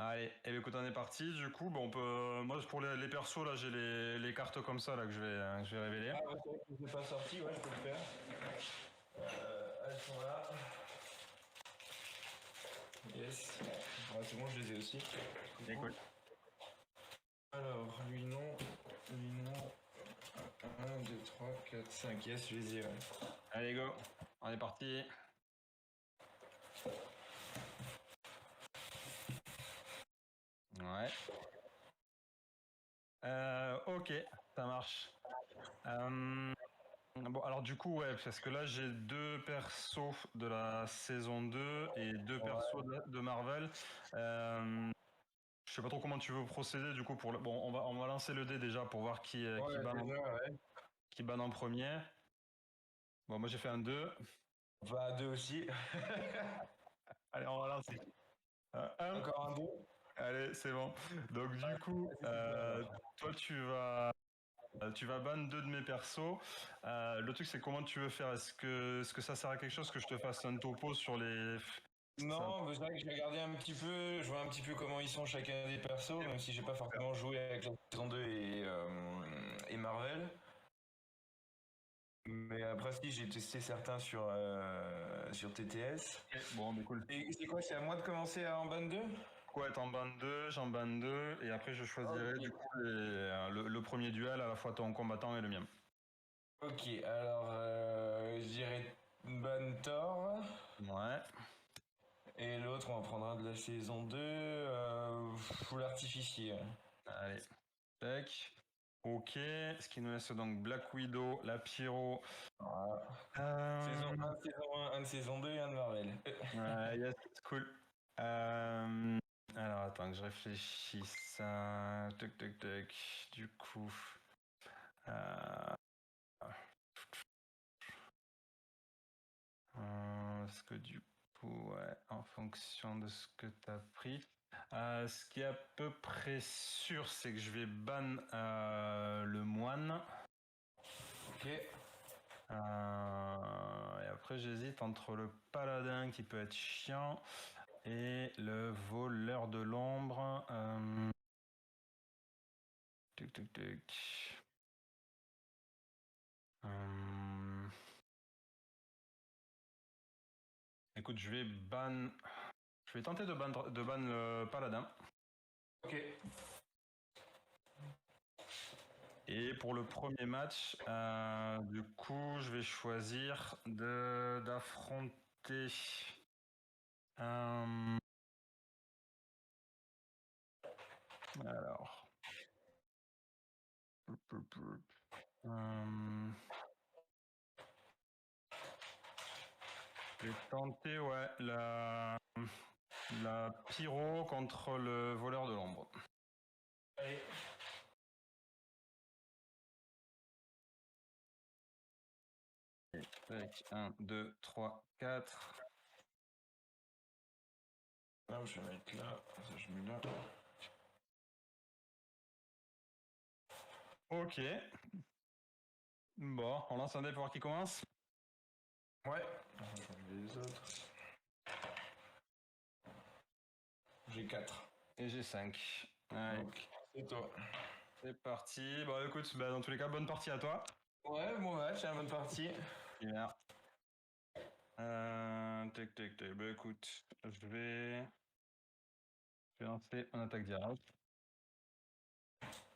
Allez, et écoute, on est parti. Du coup, on peut. Moi, pour les persos, là, j'ai les cartes comme ça là que je vais révéler. Ah, ouais, c'est vrai que je ne pas sorti, ouais, je peux le faire. Elles sont là. Yes. Ouais, c'est bon, je les ai aussi. Écoute. Alors, lui non. 1, 2, 3, 4, 5. Yes, je les ai. Ouais. Allez, go. On est parti. Ouais. Ok, ça marche. Bon, alors du coup, ouais, parce que là, j'ai 2 persos de la saison 2 et 2 persos de Marvel. Je sais pas trop comment tu veux procéder, du coup, pour le... Bon, on va lancer le dé déjà pour voir qui banne en premier. Bon, moi, j'ai fait un 2. Bah, 2 aussi. Allez, on va lancer. 1. Encore un 2. Allez, c'est bon. Donc du coup, toi tu vas ban 2 de mes persos. Le truc c'est comment tu veux faire. Est-ce que ça sert à quelque chose que je te fasse un topo sur les... Non, mais c'est vrai que j'ai regardé un petit peu, je vois un petit peu comment ils sont chacun des persos, même si j'ai pas forcément joué avec la saison 2 et Marvel. Mais après, si, j'ai testé certains sur TTS. Bon, mais cool. Et c'est quoi, c'est à moi de commencer en ban 2? Quoi, t'en ban 2, j'en ban 2, et après je choisirai du coup le premier duel, à la fois ton combattant et le mien. Ok, alors je dirais ban Thor. Ouais. Et l'autre, on en prendra de la saison 2, full artificier. Allez. Tac. Ok. Ce qui nous laisse donc Black Widow, la Pyro. Voilà. Saison 1, saison 1, un de saison 2 et un de Marvel. Yes, cool. Alors, attends que je réfléchisse. Tuc, tuc, tuc. Du coup. Est-ce que du coup, ouais, en fonction de ce que tu as pris. Ce qui est à peu près sûr, c'est que je vais ban le moine. Ok. Et après, j'hésite entre le paladin qui peut être chiant et le voleur de l'ombre. Tuc, tuc, tuc. Écoute, je vais tenter de ban le paladin. Ok. Et pour le premier match, du coup, je vais choisir d'affronter. Alors. Je vais tenter, ouais, la pyro contre le voleur de l'ombre. Allez. Avec 1, 2, 3, 4. Là, je vais mettre là. Ça, je mets là. Ok. Bon, on lance un dé pour voir qui commence. Ouais. Je vais les autres. J'ai 4. Et j'ai 5. Allez. Donc, c'est toi. C'est parti. Bon, écoute, dans tous les cas, bonne partie à toi. Ouais, bon match, une bonne partie. Bien. Tac, tac, tac. Bah écoute, je vais lancer un attaque directe.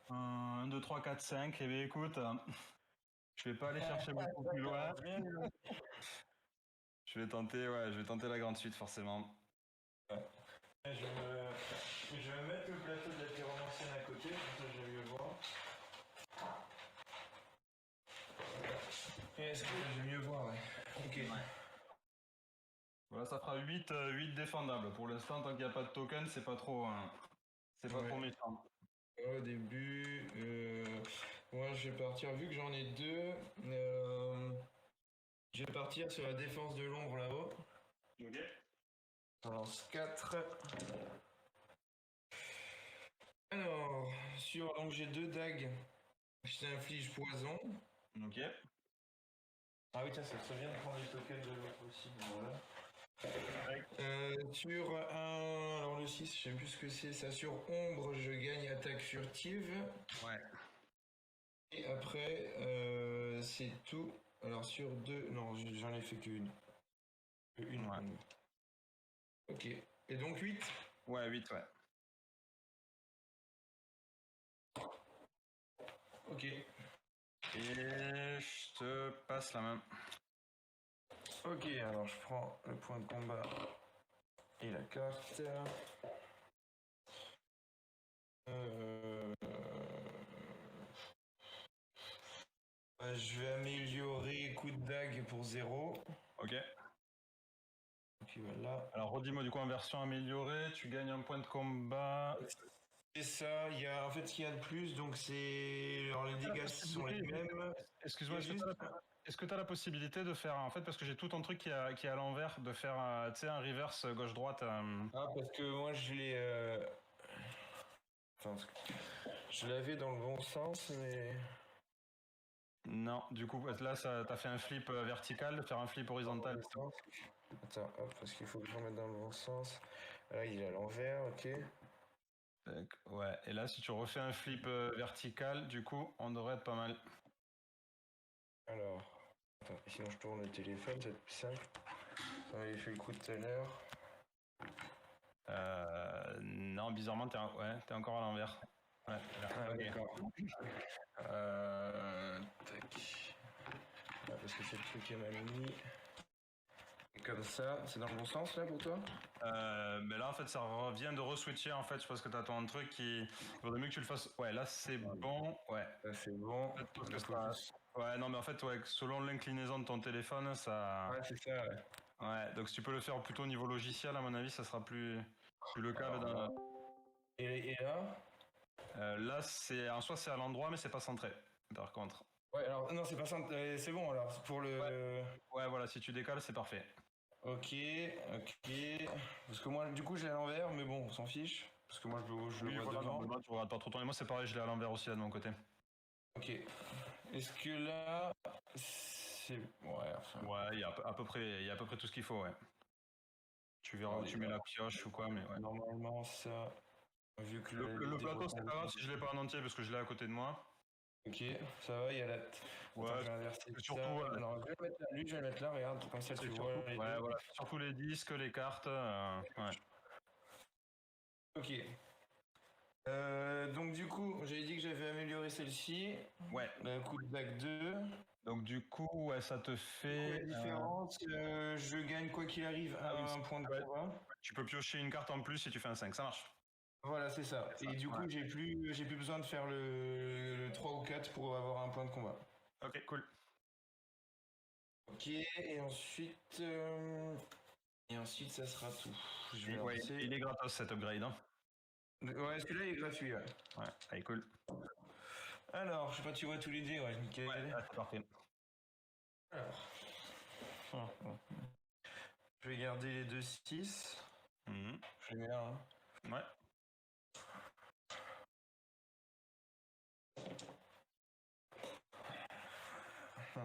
1, 2, 3, 4, 5. Et bien écoute, je vais pas aller chercher beaucoup plus loin. Je vais tenter la grande suite forcément. Je vais mettre le plateau de la pyromancienne à côté, comme ça je vais mieux voir. Et c'est que je vais mieux voir, ouais. Ok. Ouais. Voilà, ça fera 8 défendables. Pour l'instant, tant qu'il n'y a pas de token, c'est pas trop, trop méchant. Au début, moi je vais partir, vu que j'en ai 2, je vais partir sur la défense de l'ombre là-haut. Ok. On lance 4. Alors, donc j'ai 2 dagues. Je t'inflige poison. Ok. Ah oui, tiens, ça serait bien de prendre les tokens de l'autre aussi. Voilà. Sur un. Alors le 6, je sais plus ce que c'est. Ça, sur ombre, je gagne attaque furtive. Ouais. Et après, c'est tout. Alors sur 2. Non, j'en ai fait qu'une. Une. Ouais. Ok. Et donc 8. Ouais, 8, ouais. Ok. Et je te passe la main. Ok, alors je prends le point de combat et la carte. Je vais améliorer coup de dague pour 0. Ok. Ok, voilà. Alors redis-moi du coup en version améliorée, tu gagnes un point de combat. C'est ça, en fait, il y a de plus, donc c'est. Alors les dégâts sont les mêmes. Excuse-moi, est-ce que tu as la possibilité de faire, en fait, parce que j'ai tout ton truc qui est à l'envers, de faire tu sais, un reverse gauche-droite. Ah, parce que moi je l'ai. Enfin, je l'avais dans le bon sens, mais. Non, du coup, là, t'as fait un flip vertical, faire un flip horizontal. Attends, hop, parce qu'il faut que je remette dans le bon sens. Là, il est à l'envers, ok. Ouais, et là, si tu refais un flip vertical, du coup, on devrait être pas mal. Alors, attends, sinon je tourne le téléphone, c'est plus simple. J'avais fait le coup tout à l'heure. Non, bizarrement, t'es encore à l'envers. Ouais, là, okay. D'accord. Tac. Ah, parce que c'est le truc qui m'a mis. Comme ça, c'est dans le bon sens là pour toi? Mais là en fait ça revient de re-switcher en fait, je pense que t'as ton truc qui. Il vaudrait mieux que tu le fasses. Ouais, là c'est bon, ouais. Là c'est bon. Parce que ça... Ouais, non mais en fait, ouais, selon l'inclinaison de ton téléphone, ça. Ouais, c'est ça, ouais. Ouais, donc si tu peux le faire plutôt au niveau logiciel, à mon avis, ça sera plus le cas. Et là? Là, en soi, c'est à l'endroit, mais c'est pas centré, par contre. Ouais, alors, non, c'est pas ça, c'est bon alors, pour le. Ouais, voilà, si tu décales, c'est parfait. Ok, ok. Parce que moi, du coup, je l'ai à l'envers, mais bon, on s'en fiche. Parce que moi, je le vois devant. Non, tu regardes pas trop ton. Et moi, c'est pareil, je l'ai à l'envers aussi, là, de mon côté. Ok. Est-ce que là. C'est. Ouais, enfin. Ouais, il y a à peu près tout ce qu'il faut, ouais. Tu verras où tu mets la pioche ou quoi, mais ouais. Normalement, ça. Vu que Le plateau, c'est pas grave si je l'ai pas en entier parce que je l'ai à côté de moi. Ok, ça va, il y a la. Ouais, Attends, je vais inverser surtout. ça. Alors, je vais le mettre là, lui, je vais le mettre là, regarde, comme ça tu vois. Ouais, voilà. Surtout les disques, les cartes. Ouais. Ok. Donc, du coup, j'avais dit que j'avais amélioré celle-ci. Ouais. Le coup de bac 2. Donc, du coup, ouais, ça te fait. La différence, je gagne quoi qu'il arrive un point de combat. Tu peux piocher une carte en plus si tu fais un 5, ça marche. Voilà, c'est ça. Et du coup, j'ai plus besoin de faire le 3 ou 4 pour avoir un point de combat. Ok, cool. Ok, et ensuite. Et ensuite, ça sera tout. Ouais, il est gratos cet upgrade. Hein. Ouais, celui-là il est gratuit, ouais. Ouais, allez, cool. Alors, je sais pas, tu vois tous les dés, ouais, nickel. Ouais, c'est parfait. Alors. Je vais garder les 2 6. Je les mets là, hein. Ouais.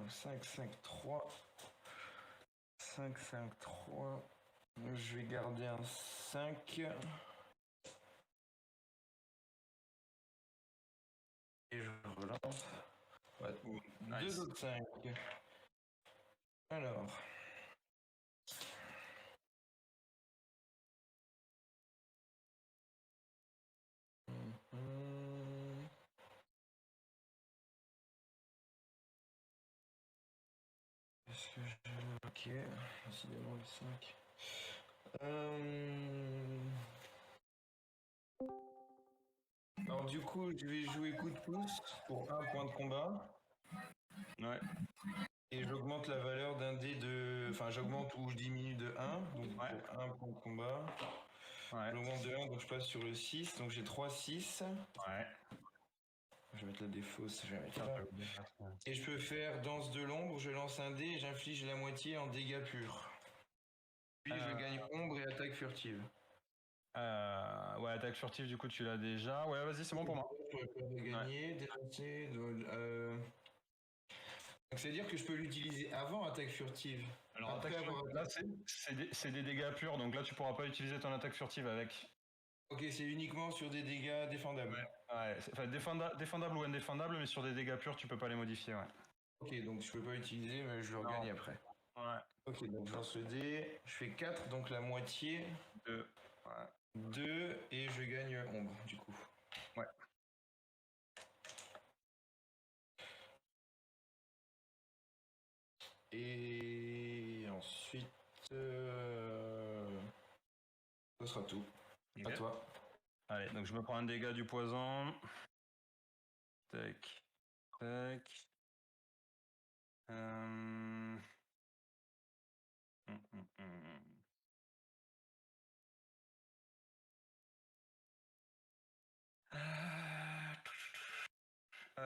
5, 5, 3. 5, 5, 3. Je vais garder un 5. Et je relance. Ouais, nice. 2 autres 5. Alors. Est-ce que je... Ok, décidément le 5. Alors du coup, je vais jouer coup de pouce pour un point de combat. Ouais. Et j'augmente la valeur d'un dé de... Enfin, j'augmente ou je diminue de 1. Donc pour un point de combat. Ouais. J'augmente de 1, donc je passe sur le 6. Donc j'ai 3, 6. Ouais. Je vais mettre la défausse, je vais mettre là. Et je peux faire danse de l'ombre, je lance un dé et j'inflige la moitié en dégâts purs. Puis je gagne ombre et attaque furtive. Ouais, attaque furtive, du coup, tu l'as déjà. Ouais, vas-y, c'est bon pour moi. Je peux gagner, dénoncer. Donc c'est-à-dire que je peux l'utiliser avant attaque furtive. Alors, Après attaque avoir... furtive, là, c'est des dégâts purs, donc là, tu pourras pas utiliser ton attaque furtive avec. Ok, c'est uniquement sur des dégâts défendables. Ouais, enfin, défendable ou indéfendable, mais sur des dégâts purs, tu peux pas les modifier, ouais. Ok, donc je peux pas l'utiliser, mais je le regagne après. Ouais. Ok, donc je lance le dé, je fais 4, donc la moitié. 2. Ouais. 2, et je gagne ombre, du coup. Ouais. Et ensuite... Ce sera tout. Okay. À toi. Allez, donc je me prends un dégât du poison. Tac. Tac.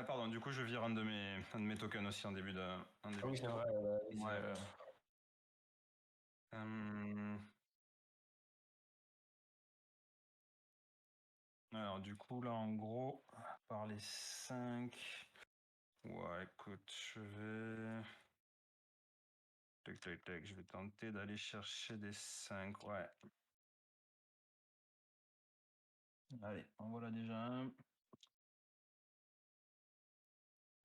Pardon, du coup, je vire un de mes tokens aussi en début de. Ah oui, c'est vrai. Ouais. Alors, du coup, là, en gros, par les 5. Ouais, écoute, je vais. Tac, tac, tac. Je vais tenter d'aller chercher des 5. Ouais. Allez, en voilà déjà un.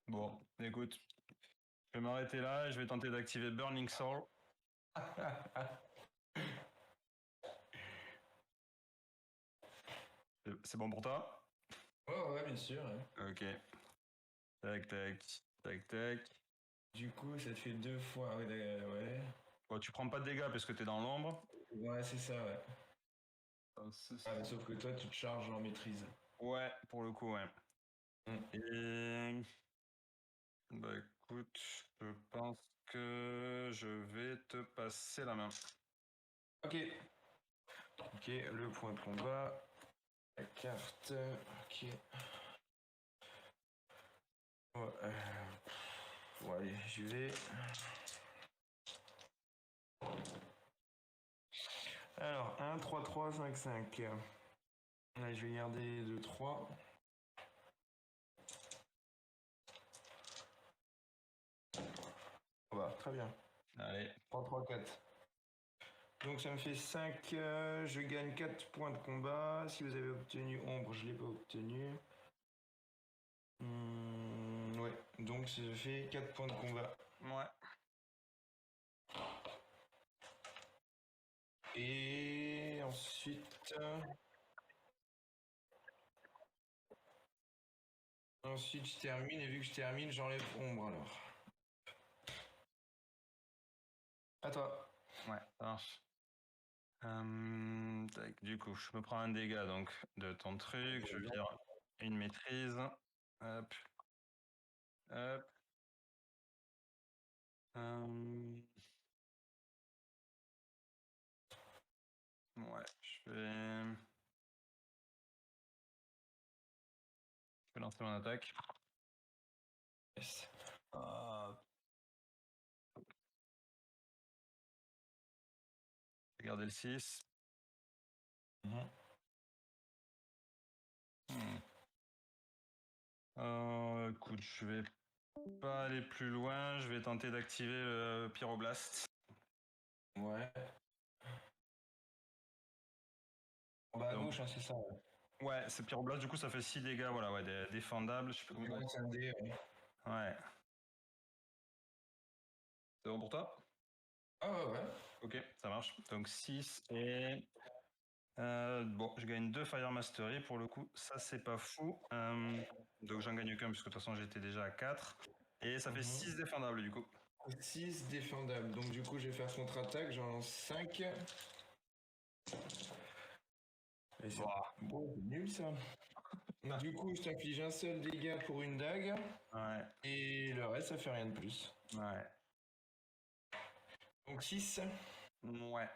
Bon, écoute, je vais m'arrêter là et je vais tenter d'activer Burning Soul. C'est bon pour toi? Ouais, bien sûr. Ouais. Ok. Tac, tac, tac, tac. Du coup, ça te fait 2 fois. Ouais. Bon, tu prends pas de dégâts parce que t'es dans l'ombre. Ouais, c'est ça, ouais. Sauf que toi, tu te charges en maîtrise. Ouais, pour le coup, ouais. Et... Bah écoute, je pense que je vais te passer la main. Ok. Ok, le point de combat. La carte. Ok. Bon, allez, j'y vais. Alors, 1, 3, 3, 5, 5. Allez, je vais garder 2, 3. Bah, très bien. Allez. 3, 3, 4. Donc ça me fait 5, je gagne 4 points de combat. Si vous avez obtenu ombre, je ne l'ai pas obtenu. Ouais, donc ça fait 4 points de combat. Ouais. Et ensuite... Ensuite je termine, et vu que je termine, j'enlève ombre alors. À toi. Ouais, ça marche. Tac, du coup, je me prends un dégât donc de ton truc, je vire une maîtrise. Hop. Hop. Ouais, je vais lancer mon attaque. Yes. Je vais garder le 6. Écoute, je vais pas aller plus loin, je vais tenter d'activer le pyroblast. Ouais. En bas à gauche, hein, c'est ça. Ouais, c'est pyroblast, du coup ça fait 6 dégâts, voilà, ouais, défendables. Je sais pas combien. C'est un dé, ouais. Ouais. C'est bon pour toi? Ah ouais. Ok, ça marche. Donc 6 et... bon, je gagne 2 Fire Mastery pour le coup, ça c'est pas fou. Donc j'en gagne qu'un puisque de toute façon j'étais déjà à 4. Et ça fait 6 défendables du coup. 6 défendables. Donc du coup je vais faire contre-attaque, j'en lance 5. Et c'est bon, c'est nul ça. Donc, du coup je t'inflige un seul dégât pour une dague. Ouais. Et le reste ça fait rien de plus. Ouais. Donc 6. Ouais.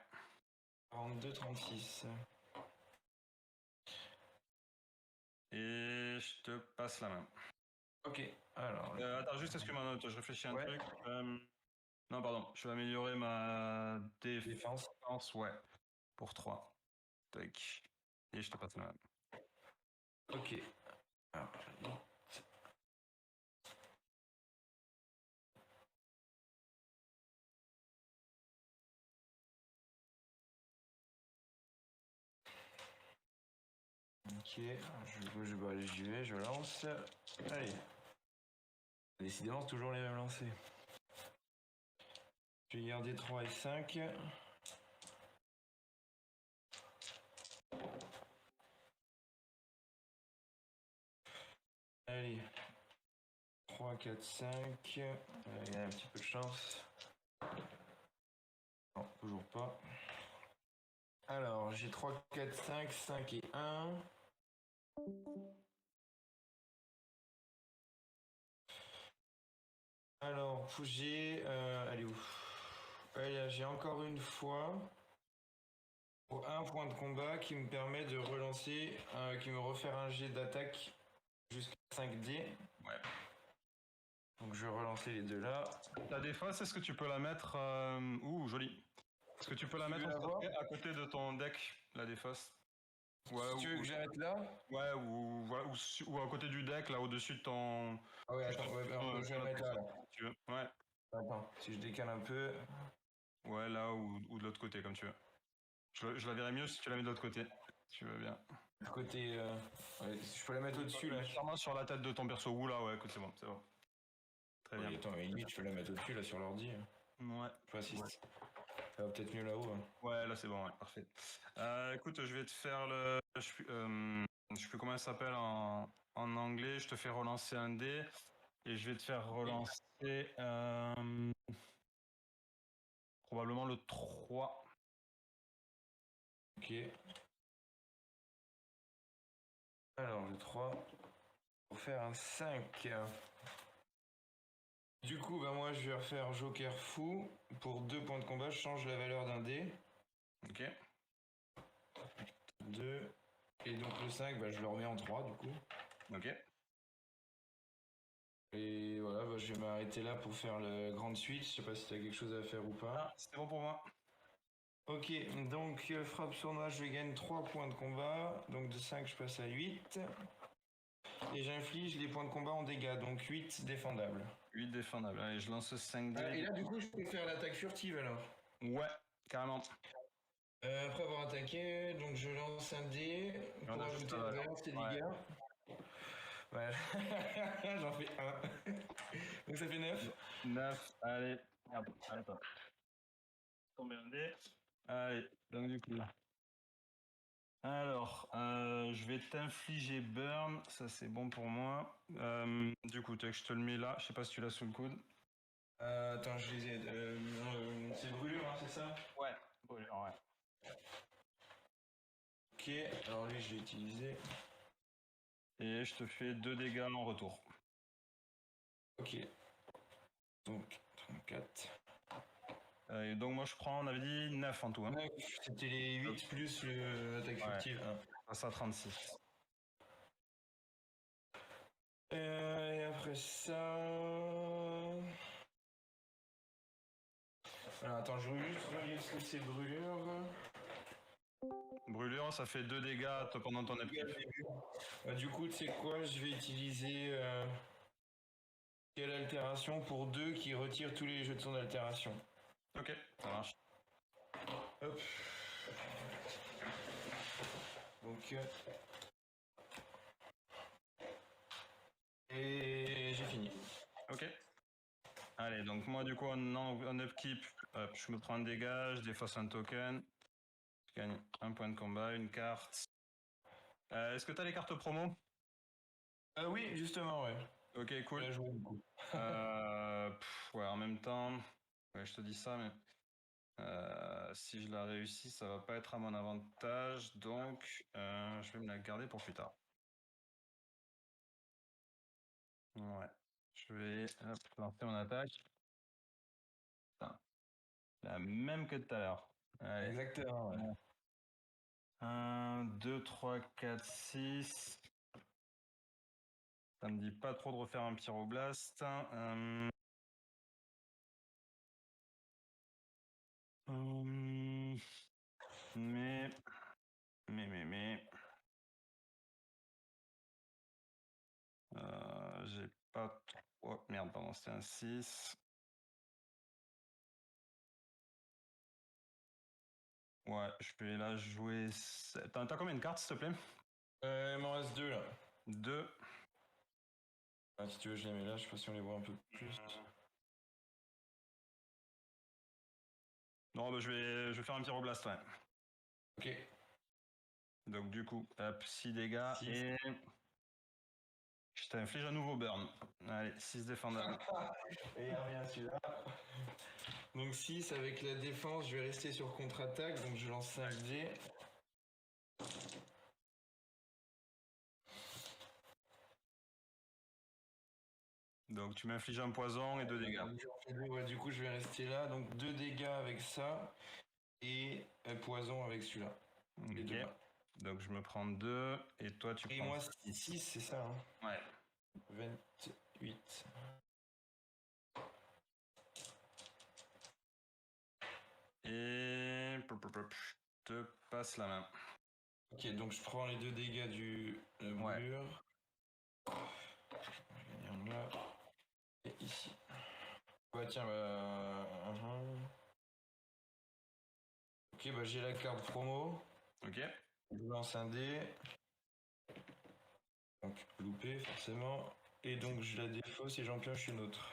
42, 36. Et je te passe la main. Ok, alors... Attends, juste excuse-moi, je réfléchis à un Ouais. truc. Non, pardon, je vais améliorer ma défense. Ouais, pour 3. Tac. Et je te passe la main. Ok. Alors, allez, j'y vais, je lance. Allez. Décidément, c'est toujours les mêmes lancers. Je vais garder 3 et 5. Allez. 3, 4, 5. Il y a un petit peu de chance. Non, toujours pas. Alors, j'ai 3, 4, 5, 5 et 1. Alors, j'ai... allez où? Allez, j'ai encore une fois pour un point de combat qui me permet de relancer, qui me refaire un jet d'attaque jusqu'à 5D. Ouais. Donc je vais relancer les deux là. Ta défausse, est-ce que tu peux la mettre... Ouh, joli. Est-ce que tu peux la mettre à côté de ton deck, la défausse? Ouais, tu veux que je la mette là? Ouais, ou à côté du deck, là, au-dessus de ton... Ah ouais, attends, je vais la mettre là. Tu veux. Ouais. Attends, si je décale un peu... Ouais, là, ou de l'autre côté, comme tu veux. Je la verrais mieux si tu la mets de l'autre côté, si tu veux bien. Du côté... ouais, je peux la mettre au-dessus, là. Clairement sur la tête de ton perso. Ouh là, ouais, écoute, c'est bon, c'est bon. Très bien. Attends, mais limite, je peux la mettre au-dessus, là, sur l'ordi. Ouais. Ouais. Ça va peut-être mieux là-haut. Hein. Ouais, là, c'est bon, ouais, parfait. Écoute, je vais te faire le... Je sais plus comment ça s'appelle en anglais. Je te fais relancer un dé. Et je vais te faire relancer... probablement le 3. Ok. Alors, le 3. Pour faire un 5. Du coup, bah moi, je vais refaire Joker fou. Pour 2 points de combat, je change la valeur d'un dé. Ok. 2. Et donc le 5, bah, je le remets en 3, du coup. Ok. Et voilà, bah, je vais m'arrêter là pour faire la grande suite. Je sais pas si t'as quelque chose à faire ou pas. Ah, c'était bon pour moi. Ok, donc frappe sournois, je gagne 3 points de combat. Donc de 5, je passe à 8. Et j'inflige les points de combat en dégâts, donc 8 défendables. 8 défendables. Allez, je lance 5 dés. Et là, du coup, je peux faire l'attaque furtive alors. Ouais, carrément. Après avoir attaqué, donc je lance un dé pour ajouter la valeur de ses dégâts. Ouais, j'en fais un. Donc ça fait 9. 9, allez. Merde, attends. Tomber un dé. Allez, donc du coup. Alors, je vais t'infliger burn, ça c'est bon pour moi. Du coup, je te le mets là, je sais pas si tu l'as sous le coude. Attends, je les ai. C'est brûlure, hein, c'est ça? Ouais, brûlure, ouais. Ok, alors lui je l'ai utilisé. Et je te fais 2 dégâts en retour. Ok. Donc, 34. Et donc moi je prends, on avait dit 9 en tout. Hein. 9, c'était les 8 plus l'attaque furtive. Ouais. Ça à 36. Et après ça... Alors attends, je veux juste relire ce que c'est brûlure. Brûlure, ça fait 2 dégâts pendant ton upkeep. Du coup, tu sais quoi, je vais utiliser quelle altération pour 2 qui retire tous les jetons d'altération. Ok, ça marche. Hop. Donc... Et j'ai fini. Ok. Allez, donc moi du coup en upkeep, je me prends un dégât, je défausse un token. Je gagne un point de combat, une carte. Est-ce que tu as les cartes promo? Oui, justement, ouais. Ok, cool. Joué, du coup. Ouais, en même temps, ouais, je te dis ça, mais si je la réussis, ça va pas être à mon avantage, donc je vais me la garder pour plus tard. Ouais, je vais lancer mon attaque. Putain. La même que tout à l'heure. Exactement, ouais. 1, 2, 3, 4, 6. Ça me dit pas trop de refaire un pyroblast. Mais. J'ai pas trop. Merde, pardon, c'était un 6. Ouais, je vais là jouer. T'as combien de cartes, s'il te plaît? Il m'en reste 2 là. 2. Ah, si tu veux, je les mets là, je sais pas si on les voit un peu plus. Non, bah, je vais faire un pyroblast, ouais. Ok. Donc du coup, hop, 6 dégâts Six. et je t'inflige un nouveau burn. Allez, 6 défendables. Et il revient celui-là. Donc 6 avec la défense, je vais rester sur contre-attaque, donc je lance 5 dés. Donc tu m'infliges un poison et 2 dégâts. Ouais, du coup, je vais rester là. Donc 2 dégâts avec ça et poison avec celui-là. Les deux Ok. mains. Donc je me prends 2 et toi tu Et prends moi, 6. 6, c'est ça. Hein. Ouais. 28. Et je te passe la main. Ok, donc je prends les 2 dégâts la brûlure. Je vais venir là. Et ici. Ouais, tiens, bah. Ok, bah j'ai la carte promo. Ok. Je lance un dé. Donc loupé, forcément. Et donc je la défausse et j'en pioche une autre.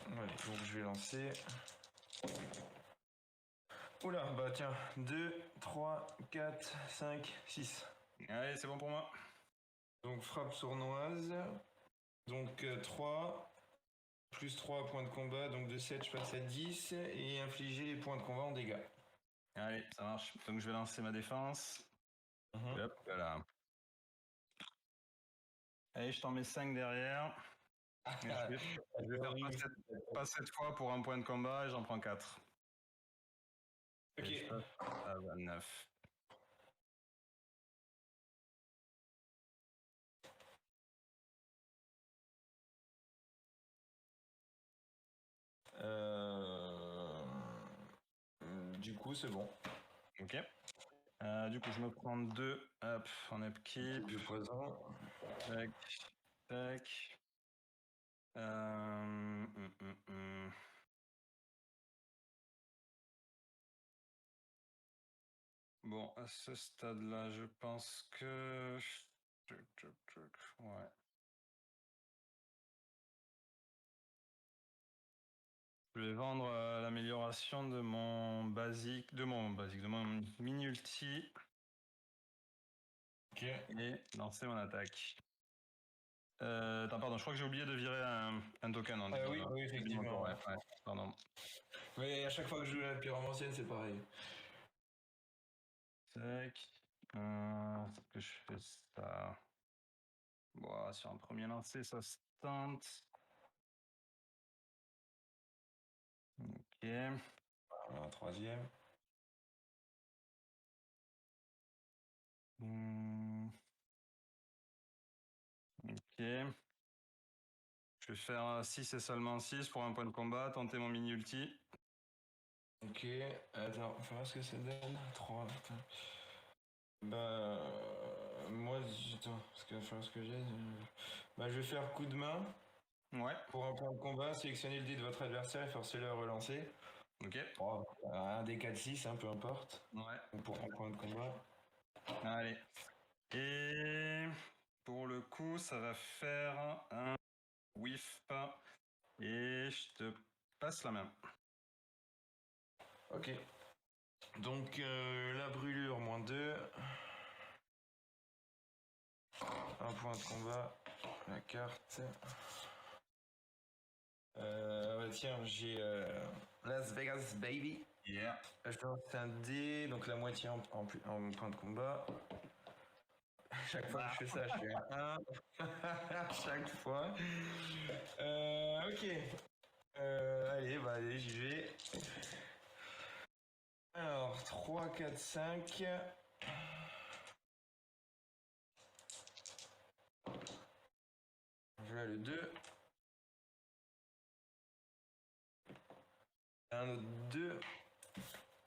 Ouais, donc je vais lancer. Oula, bah tiens, 2, 3, 4, 5, 6. Allez, c'est bon pour moi. Donc frappe sournoise. Donc 3, plus 3 points de combat. Donc de 7, je passe à 10. Et infliger les points de combat en dégâts. Allez, ça marche. Donc je vais lancer ma défense. Hop, voilà. Allez, je t'en mets 5 derrière. Et je vais faire pas cette fois pour un point de combat et j'en prends 4. Ok. Et je passe à 29. Du coup, c'est bon. Ok. Du coup, je me prends 2 hop, en upkeep. Le poison. Tac, tac. Hum, hum, hum. Bon, à ce stade-là, je pense que... Ouais. Je vais vendre l'amélioration de mon basique, de mon mini-ulti Ok. et lancer mon attaque. Attends, pardon, je crois que j'ai oublié de virer un token en Oui, oui, début de mon tour, effectivement. ouais, pardon. Mais à chaque fois que je joue la pyromancienne, c'est pareil. Tac. Est-ce que je fais ça? Bon, sur un premier lancer, ça se tente. Ok. Un troisième. Ok. Je vais faire 6 et seulement 6 pour un point de combat, tenter mon mini-ulti. Ok. Attends, faut voir ce que ça donne. 3. Bah. Moi, attends, parce qu'il va falloir ce que j'ai. Bah, je vais faire coup de main. Ouais. Pour un point de combat, sélectionnez le dé de votre adversaire et forcez-le à relancer. Ok. Oh, un des 4-6, hein, peu importe. Ouais. Donc pour un point de combat. Allez. Et pour le coup, ça va faire un whiff. Et je te passe la main. Ok. Donc la brûlure, moins 2. Un point de combat. La carte. Bah tiens, j'ai Las Vegas Baby. Yeah. Je lance un dé, donc la moitié en point de combat. Chaque fois que je fais ça, je fais un 1. Chaque fois. Ok. Allez, bah allez, j'y vais. Alors, 3, 4, 5. Je vais le 2. Un autre 2.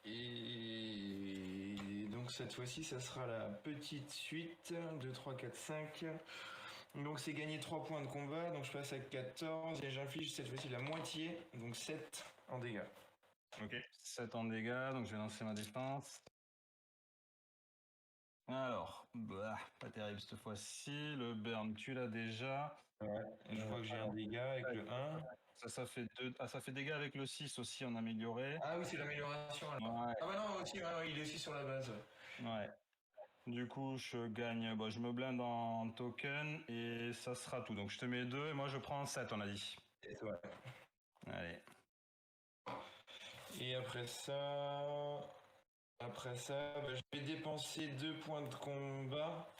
Et donc cette fois-ci, ça sera la petite suite. 2, 3, 4, 5. Donc c'est gagné 3 points de combat, donc je passe à 14 et j'inflige cette fois-ci la moitié, donc 7 en dégâts. Ok, 7 en dégâts, donc je vais lancer ma défense. Alors, pas terrible cette fois-ci. Le burn, tu l'as déjà. Ouais, et je vois que j'ai un dégât avec le 1. Ça fait 2. Ah, ça fait dégâts avec le 6 aussi, on a amélioré. Ah oui, c'est l'amélioration alors. Ouais. Ah bah non, aussi, ouais, il est aussi sur la base. Ouais. Du coup, je gagne, je me blinde en token et ça sera tout. Donc je te mets 2 et moi je prends 7, on a dit. Ouais. Allez. Et après ça, je vais dépenser 2 points de combat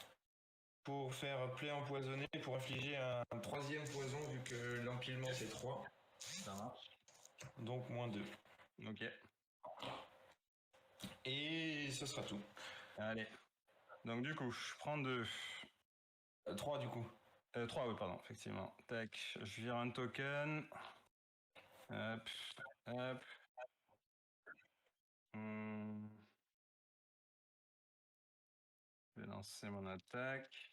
pour faire plaie empoisonnée pour infliger un troisième poison vu que l'empilement c'est 3. Ça marche. Donc moins 2. Ok. Et ce sera tout. Allez. Donc du coup, je prends 2. 3 du coup. 3, oui, pardon, effectivement. Tac, je vire un token. Hop, hop. Je vais lancer mon attaque.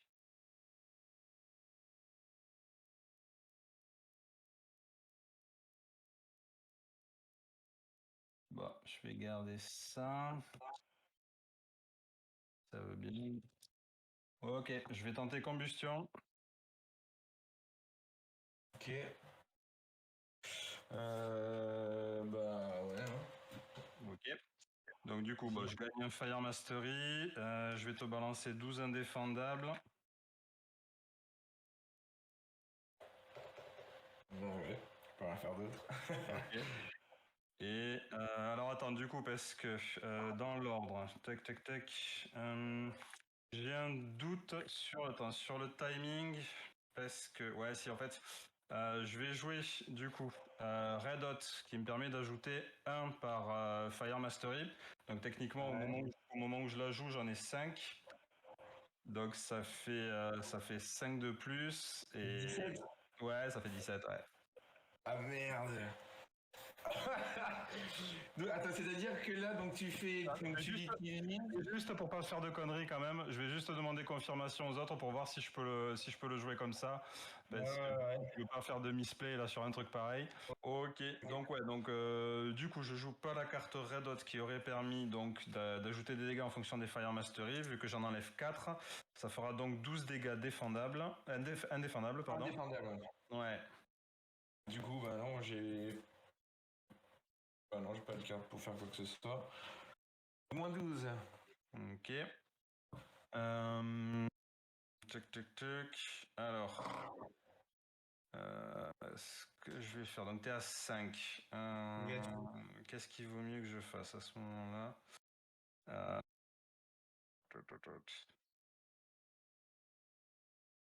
Bon, je vais garder ça. Ça veut bien. Ok, je vais tenter combustion. Ok. Bah ouais. Ok. Donc du coup, je gagne un Fire Mastery. Je vais te balancer 12 indéfendables. Bon, ouais, pas rien faire d'autre. Ok. Et alors attends, du coup, parce que dans l'ordre, tac, tac, tac, j'ai un doute sur le timing, parce que, ouais, si en fait, je vais jouer du coup Red Hot, qui me permet d'ajouter 1 par Fire Mastery. Donc techniquement, au moment où je la joue, j'en ai 5. Donc ça fait 5 de plus. Et 17. ouais, ça fait 17, ouais. Ah merde. Attends, c'est-à-dire que là, donc tu fais. Donc tu Juste pour pas faire de conneries quand même, je vais juste demander confirmation aux autres pour voir si je peux le jouer comme ça. Parce que je veux pas faire de misplay là sur un truc pareil. Ok, donc ouais, du coup je joue pas la carte Red Hot qui aurait permis donc d'ajouter des dégâts en fonction des Fire Mastery, vu que j'en enlève 4. Ça fera donc 12 dégâts défendables. Indéfendables, pardon. Indéfendable. Ouais. Du coup, bah non, j'ai. Bah non, j'ai pas de carte pour faire quoi que ce soit. Moins 12. Ok. Tuc, tuc, tuc. Alors. Ce que je vais faire, donc t'es à 5. Qu'est-ce qu'il vaut mieux que je fasse à ce moment-là?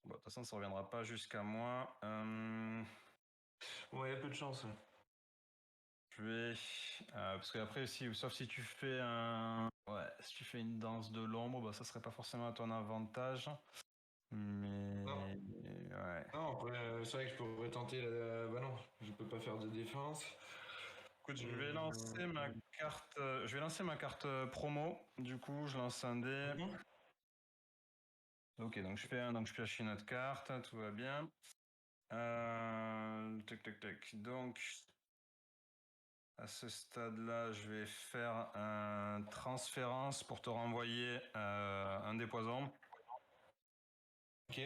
Bon, de toute façon, ça reviendra pas jusqu'à moi. Ouais, y a peu de chance. Je vais. Parce qu'après aussi, sauf si tu fais si tu fais une danse de l'ombre, ça serait pas forcément à ton avantage. Mais. Non. Ouais. Non, après, c'est vrai que je pourrais tenter la. Bah non, je peux pas faire de défense. Écoute, je vais lancer ma carte promo. Du coup, je lance un dé. Ok, donc je fais un, donc je pioche une autre carte, tout va bien. Tac, tac, tac. Donc, à ce stade-là, je vais faire une transférence pour te renvoyer un des poisons. Ok.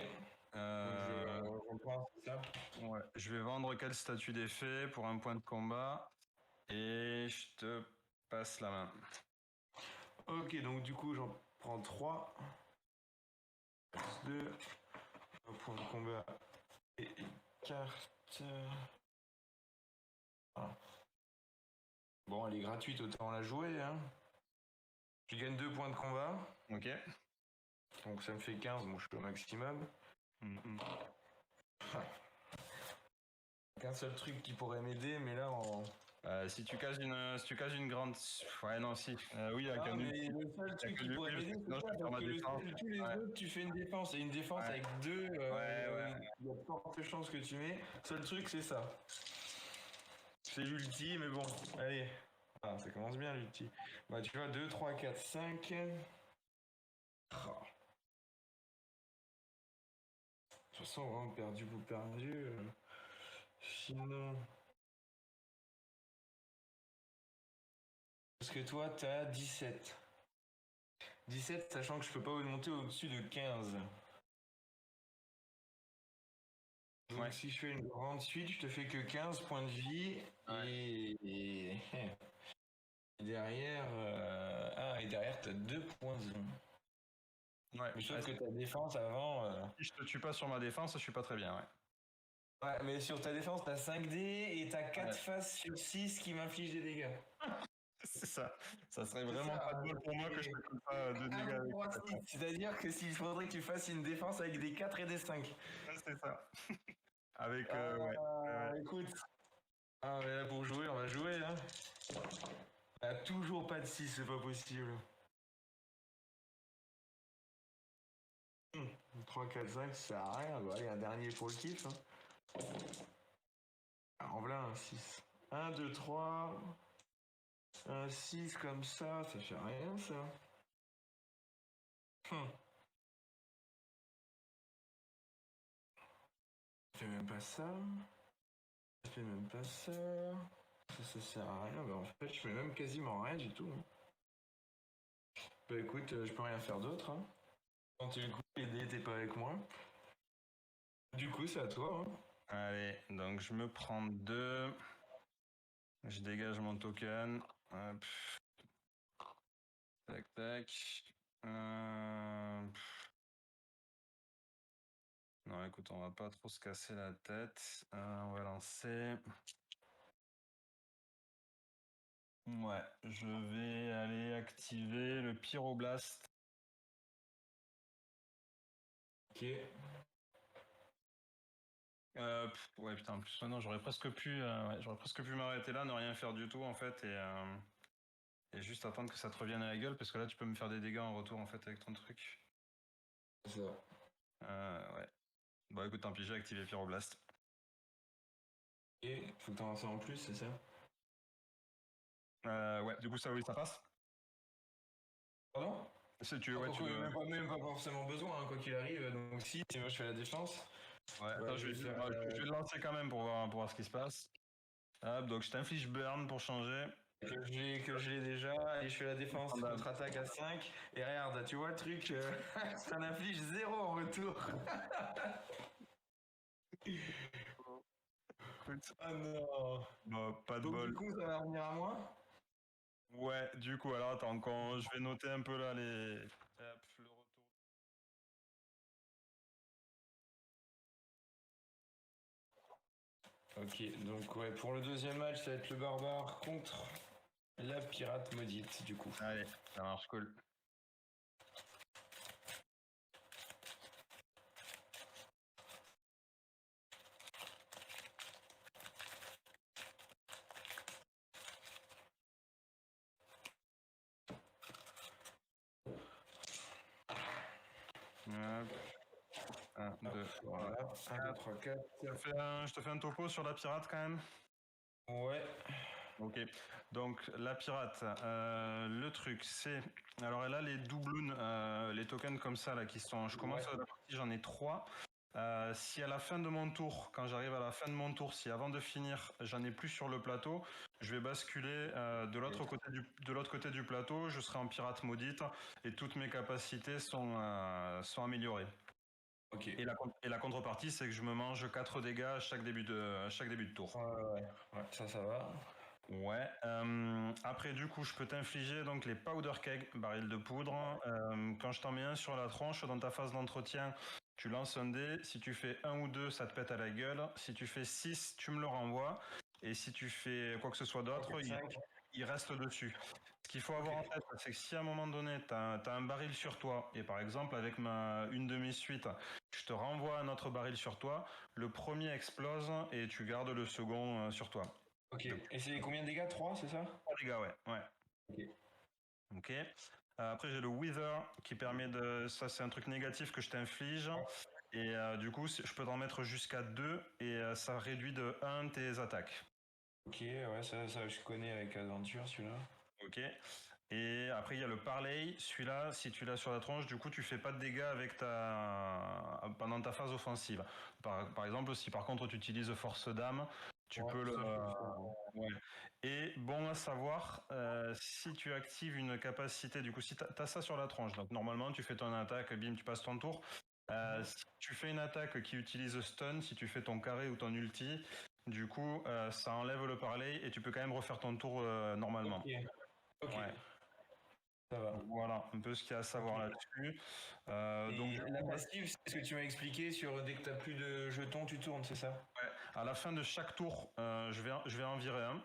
Je reprends, c'est ça. Ouais. Je vais vendre quel statut d'effet pour un point de combat et je te passe la main. Ok, donc du coup, j'en prends 3. 2. Un point de combat et une carte. Ah. Bon, elle est gratuite, autant la jouer. Hein. Je gagne 2 points de combat. Ok. Donc ça me fait 15, bon, je suis au maximum. Qu'un seul truc qui pourrait m'aider, mais là en. Si tu cases une grande. Ouais, non, si. Oui, il y a qu'un mais le seul truc qui pourrait m'aider, c'est ça, parce que tous les autres, tu fais une défense. Et une défense avec 2, il y a de fortes chances que tu mets. Seul truc, c'est ça. C'est l'ulti, mais bon, allez. Ah, ça commence bien l'ulti. Bah, tu vois, 2, 3, 4, 5. Oh. sans vraiment perdu pour perdu. Sinon. Parce que toi, t'as 17. 17, sachant que je peux pas monter au-dessus de 15. Donc Ouais. si je fais une grande suite, je te fais que 15 points de vie. Ouais. Et derrière, et derrière, t'as 2 points de zone. Ouais. Mais sauf que ta défense avant. Si je te tue pas sur ma défense, je suis pas très bien, ouais. Ouais, mais sur ta défense, t'as 5 dés et t'as 4 Ouais. faces sur 6 qui m'infligent des dégâts. C'est ça. Ça serait C'est vraiment ça, pas de bol pour moi que je te comme ça 2 dégâts avec. C'est-à-dire que s'il faudrait que tu fasses une défense avec des 4 et des 5. Ouais, c'est ça. Avec, ouais. Écoute. Ah, mais là, pour jouer, on va jouer, hein. Toujours pas de 6, c'est pas possible. 3, 4, 5, ça sert à rien. Bah, allez, un dernier pour le kiff. Hein. En voilà un 6. 1, 2, 3. Un 6 comme ça fait rien, ça. Ça fait même pas ça. Ça fait même pas ça. Ça sert à rien. Bah, en fait, je fais même quasiment rien du tout. Hein. Bah écoute, je peux rien faire d'autre. Hein. Quand tu le coup, l'idée t'es pas avec moi. Du coup, c'est à toi. Hein. Allez, donc je me prends 2. Je dégage mon token. Hop. Tac, tac. Non, écoute, on va pas trop se casser la tête. On va lancer. Ouais, je vais aller activer le pyroblast. Ok. Ouais, putain, en plus, non, j'aurais presque pu m'arrêter là, ne rien faire du tout, en fait, et juste attendre que ça te revienne à la gueule, parce que là, tu peux me faire des dégâts en retour, en fait, avec ton truc. C'est ça. Ouais. Bah, écoute, tant pis, j'ai activé pyroblast. Et faut que t'en fasses en plus, c'est ça? Ouais, du coup, ça, oui, ça passe. Pardon? Si tu, ouais, tu veux... Même pas forcément besoin, hein, quoi qu'il arrive. Donc si moi je fais la défense. Ouais, attends, je vais le lancer quand même pour voir ce qui se passe. Hop, donc je t'inflige burn pour changer. Que j'ai déjà, et je fais la défense contre-attaque à 5. Et regarde, tu vois le truc, ça n'inflige 0 en retour. Écoute, Ah non. bah, pas de Donc du bol. coup, ça va revenir à moi. Ouais, du coup, alors attends, quand je vais noter un peu là les... Hop, le retour. Ok, donc ouais, pour le deuxième match, ça va être le barbare contre la pirate maudite, du coup. Allez, ça marche, cool. Hop. 1, 2, 3, Voilà, 1, 2, 3, 4. Je te fais un topo sur la pirate quand même. Ouais. Ok, donc la pirate, le truc c'est... Alors elle a les doubloons, les tokens comme ça là qui sont... Je commence la partie, j'en ai 3. Si à la fin de mon tour, quand j'arrive à la fin de mon tour, si avant de finir j'en ai plus sur le plateau, je vais basculer de l'autre côté du plateau, je serai en pirate maudite et toutes mes capacités sont améliorées. Ok. Et la contrepartie, c'est que je me mange 4 dégâts à chaque début de tour. Ouais, ça va. Ouais. Après, du coup, je peux t'infliger donc les powder keg, barils de poudre. Quand je t'en mets un sur la tronche, dans ta phase d'entretien, tu lances un dé. Si tu fais 1 ou 2, ça te pète à la gueule. Si tu fais 6, tu me le renvoies. Et si tu fais quoi que ce soit d'autre, il reste dessus. Ce qu'il faut avoir en tête, c'est que si à un moment donné, tu as un baril sur toi, et par exemple, avec une de mes suites, je te renvoie un autre baril sur toi, le premier explose et tu gardes le second sur toi. Ok. Et c'est combien de dégâts? 3, c'est ça? 3 dégâts, ouais. Ok. Ok. Après, j'ai le Wither qui permet de... Ça, c'est un truc négatif que je t'inflige. Et du coup, je peux t'en mettre jusqu'à 2 et ça réduit de 1 tes attaques. Ok, ouais, ça je connais avec Aventure celui-là. Ok. Et après, il y a le parlay. Celui-là, si tu l'as sur la tronche, du coup, tu fais pas de dégâts pendant ta phase offensive. Par exemple, si par contre tu utilises force dame, tu peux le. Ça, je peux le faire, Ouais. Et bon à savoir, si tu actives une capacité, du coup, si tu as ça sur la tronche, donc normalement, tu fais ton attaque, bim, tu passes ton tour. Si tu fais une attaque qui utilise stun, si tu fais ton carré ou ton ulti, du coup, ça enlève le parlay et tu peux quand même refaire ton tour normalement. Ok. Ouais. Ça va. Voilà, un peu ce qu'il y a à savoir là-dessus. Donc, Et la passive, c'est ce que tu m'as expliqué sur dès que tu n'as plus de jetons, tu tournes, c'est ça? ouais, à la fin de chaque tour, je vais en virer un.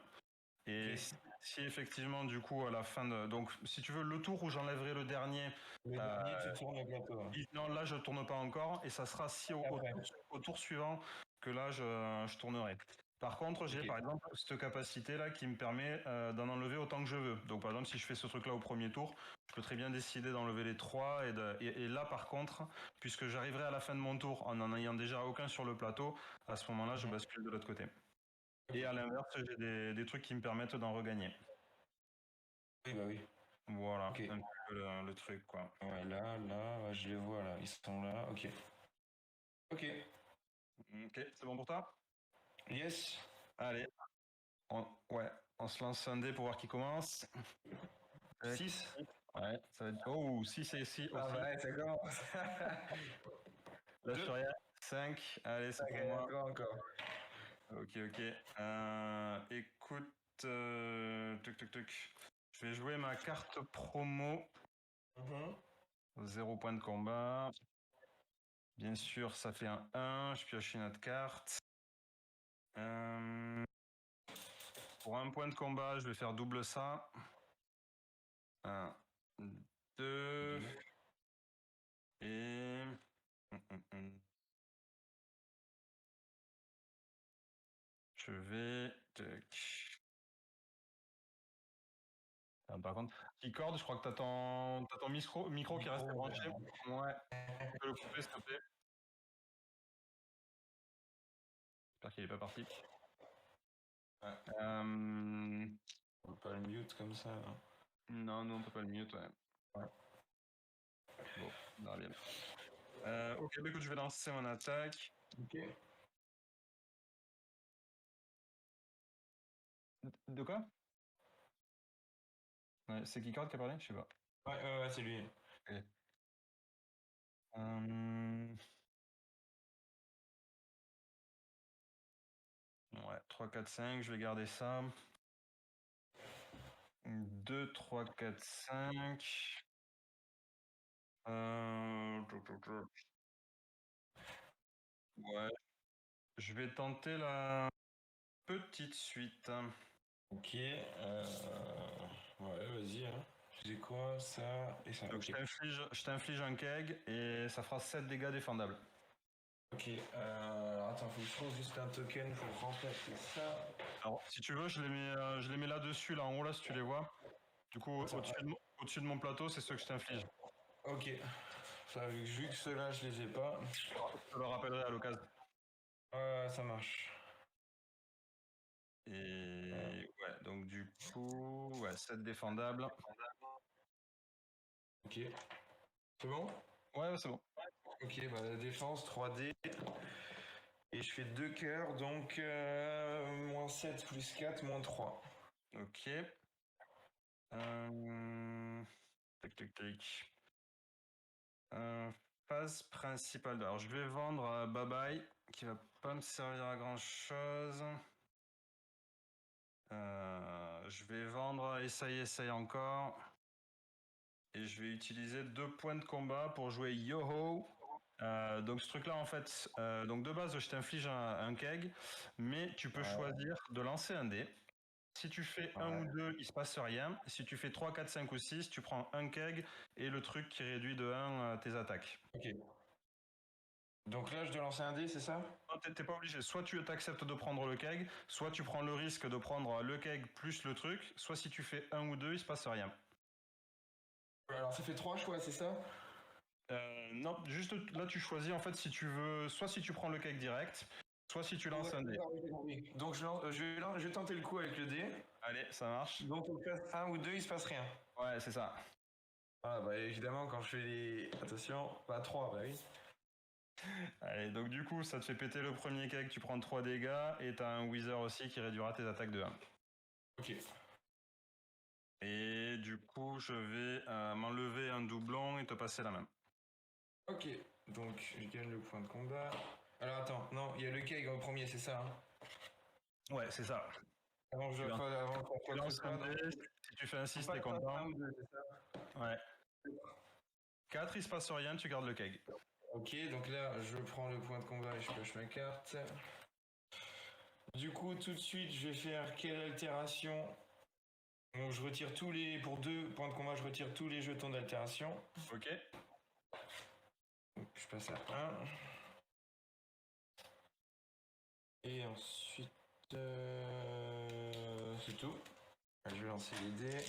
Et si effectivement, du coup, à la fin de. Donc, si tu veux, le tour où j'enlèverai le dernier. Le dernier, tu tournes bientôt. Non, là, je tourne pas encore. Et ça sera si au tour suivant que là, je tournerai. Par contre, j'ai par exemple cette capacité-là qui me permet d'en enlever autant que je veux. Donc, par exemple, si je fais ce truc-là au premier tour, je peux très bien décider d'enlever les 3. Et là, par contre, puisque j'arriverai à la fin de mon tour en n'en ayant déjà aucun sur le plateau, à ce moment-là, je bascule de l'autre côté. Et à l'inverse, j'ai des trucs qui me permettent d'en regagner. Oui, bah oui. Voilà, un petit peu le truc, quoi. Ouais, là, je les vois, là. Ils sont là, ok. Ok. Ok, c'est bon pour toi? Yes. Allez, on se lance un dé pour voir qui commence. 6. Ouais, ça va être. Oh, 6 et 6 Ah aussi. ouais, ça commence. Lâche rien. 5, allez, c'est pour moi. Encore. Ok. Écoute, tuc. Je vais jouer ma carte promo. 0 point de combat. Bien sûr, ça fait un 1. Je pioche une autre carte. Pour un point de combat, je vais faire double ça. 1, 2. Et. Je vais. Ah, par contre, Keycord, je crois que t'as ton micro qui reste branché. Ouais. Tu peux le couper, s'il te plaît. J'espère qu'il est pas parti. Ouais. On peut pas le mute comme ça. Hein. Non, on peut pas le mute, ouais. Bon, on verra bien. Ok, bah écoute, je vais lancer mon attaque. Ok. De quoi? Ouais, c'est Keycord qui a parlé? Je sais pas. Ouais, c'est lui. Ok. Ouais, 3, 4, 5, je vais garder ça. 2, 3, 4, 5. Ouais, je vais tenter la petite suite. Ok. Ouais, vas-y. Hein. Tu sais quoi, ça et ça. Donc Ok. je t'inflige un keg et ça fera 7 dégâts défendables. Ok. Alors attends, faut que je trouve juste un token pour remplacer ça. Alors, si tu veux, je les mets là-dessus, là en haut, là, si tu les vois. Du coup, au-dessus de mon plateau, c'est ceux que je t'inflige. Ok. Ça, vu que ceux-là, je les ai pas. Je te le rappellerai à l'occasion. Ça marche. Et ouais, donc du coup, ouais, 7 défendables. Ok. C'est bon? Ouais, c'est bon. Ok, bah la défense 3D. Et je fais 2 cœurs, donc moins 7 plus 4, moins 3. Ok. Tac. Phase principale. Alors, je vais vendre Bye Bye, qui va pas me servir à grand chose. Je vais vendre Essaye encore. Et je vais utiliser 2 points de combat pour jouer Yo-Ho. Donc ce truc là en fait, donc de base je t'inflige un keg, mais tu peux choisir de lancer un dé. Si tu fais 1 ou 2, il se passe rien. Si tu fais 3, 4, 5 ou 6, tu prends un keg et le truc qui réduit de 1 tes attaques. Ok. Donc là je dois lancer un dé, c'est ça? Non, t'es pas obligé. Soit tu acceptes de prendre le keg, soit tu prends le risque de prendre le keg plus le truc, soit si tu fais 1 ou 2, il se passe rien. Alors ça fait 3 choix, c'est ça? Non, juste là tu choisis en fait si tu veux, soit si tu prends le cake direct, Soit si tu lances un dé. Donc je vais tenter le coup avec le dé. Allez, ça marche. Donc on passe 1 ou 2, il se passe rien. Ouais, c'est ça. Ah bah évidemment quand je fais les... Attention, pas 3, bah oui. Allez, donc du coup, ça te fait péter le premier keg, tu prends 3 dégâts, et t'as un Wither aussi qui réduira tes attaques de 1. Ok. Et du coup, je vais m'enlever un doublon et te passer la main. Ok, donc je gagne le point de combat. Alors attends, non, il y a le keg au premier, c'est ça hein. Ouais, c'est ça. Avant que je Tu fasse avant quoi que lances ce soit, un donc... dé, si tu fais un 6, t'es Pas content. 1 ou 2, c'est ça. Ouais. 4, il se passe rien, tu gardes le keg. Ok, donc là, je prends le point de combat et je pioche ma carte. Du coup, tout de suite, je vais faire quelle altération? Donc, je retire tous les... Pour 2 points de combat, je retire tous les jetons d'altération. Ok. Donc, je passe à 1. Et ensuite... c'est tout. Je vais lancer les dés.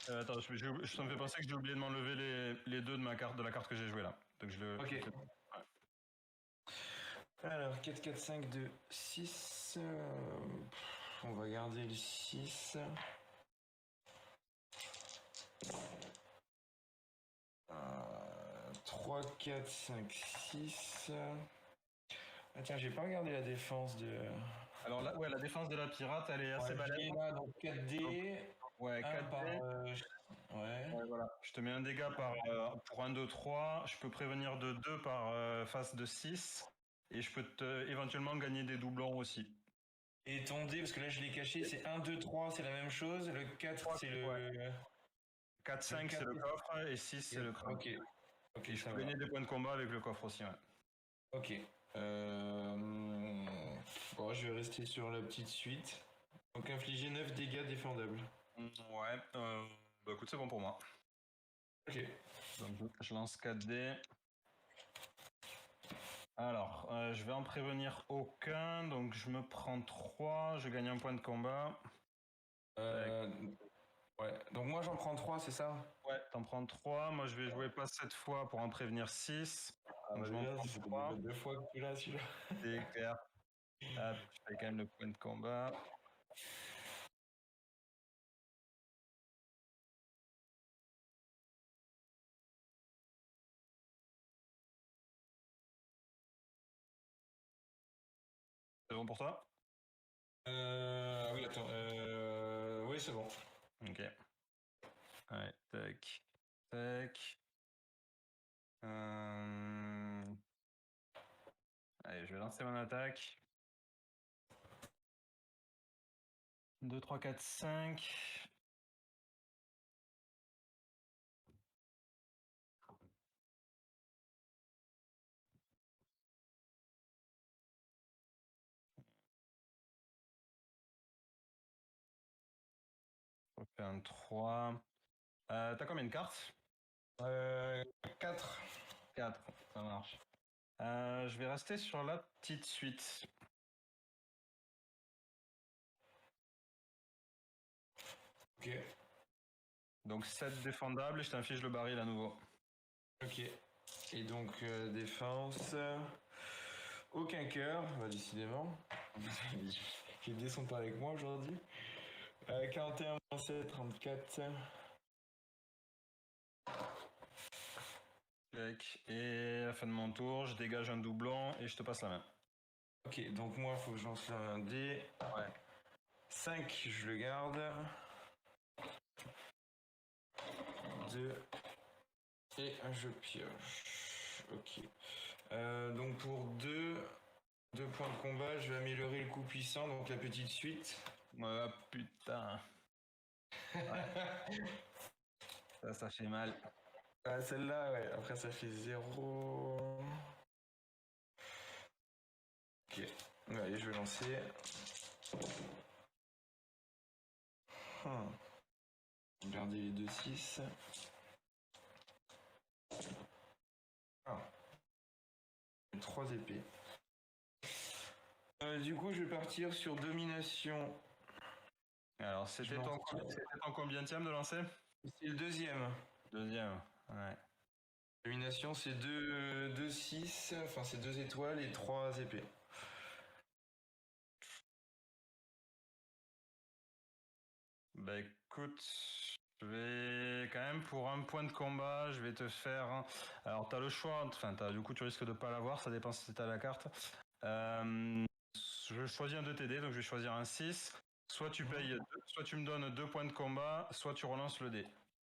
Attends, ça me fait penser que j'ai oublié de m'enlever les 2 de de la carte que j'ai jouée là. Donc je le. Ok. Alors, 4, 4, 5, 2, 6. On va garder le 6. 3, 4, 5, 6. Ah tiens, j'ai pas regardé la défense de... Alors là, ouais, la défense de la pirate, elle est assez balèze. Là, donc 4D. Ouais, 4 par... dés. ouais. Ouais, voilà. Je te mets un dégât pour 1, 2, 3. Je peux prévenir de 2 par phase de 6. Et je peux éventuellement gagner des doublons aussi. Et ton dé, parce que là je l'ai caché, c'est 1, 2, 3, c'est la même chose. Le 4, c'est le... Ouais. 4, 5, c'est le coffre. Et 6, c'est le crâne. Ok. Ok, Et je ça peux va. gagner des points de combat avec le coffre aussi, ouais. Ok. Bon, je vais rester sur la petite suite. Donc infliger 9 dégâts défendables. Ouais, bah écoute, c'est bon pour moi. Ok. Donc je lance 4 dés. Alors, je vais en prévenir aucun, donc je me prends 3, je gagne un point de combat. Ouais, donc moi j'en prends 3, c'est ça? Ouais, t'en prends 3, moi je vais jouer pas cette fois pour en prévenir 6. Donc je m'en prends 3. 2 fois que tu l'as celui-là. C'est clair. Hop, je fais quand même le point de combat. C'est bon pour toi? Oui, attends. Oui, c'est bon. Ok. Ouais, tac. Tac. Allez, je vais lancer mon attaque. 2, 3, 4, 5. Je fais un 3. T'as combien de cartes? 4. 4, ça marche. Je vais rester sur la petite suite. Ok. Donc 7 défendables et je t'inflige le baril à nouveau. Ok. Et donc, défense. Aucun cœur, bah, décidément. Les dés sont pas avec moi aujourd'hui. 41, 7, 34. Et à la fin de mon tour, je dégage un doublon et je te passe la main. Ok, donc moi, il faut que je lance un dé. Ouais. 5, je le garde. 2. Et je pioche. Ok. Donc pour 2 points de combat, je vais améliorer le coup puissant, donc la petite suite. Putain. Ouais. Ça fait mal. Ah, celle-là, ouais. Après, ça fait 0. Ok. Allez, je vais lancer. Garder les 2 6. Ah. 3 épées. Du coup, je vais partir sur domination. Alors, c'était ton combienième de lancer? C'est le deuxième. Deuxième, ouais. Domination, c'est 2 6. Enfin, c'est 2 étoiles et 3 épées. Bah écoute, je vais quand même pour un point de combat, je vais te faire. Alors t'as le choix, enfin du coup tu risques de pas l'avoir, ça dépend si t'as la carte. Je choisis un de tes dés, donc je vais choisir un 6. Soit tu payes, soit tu me donnes 2 points de combat, soit tu relances le dé.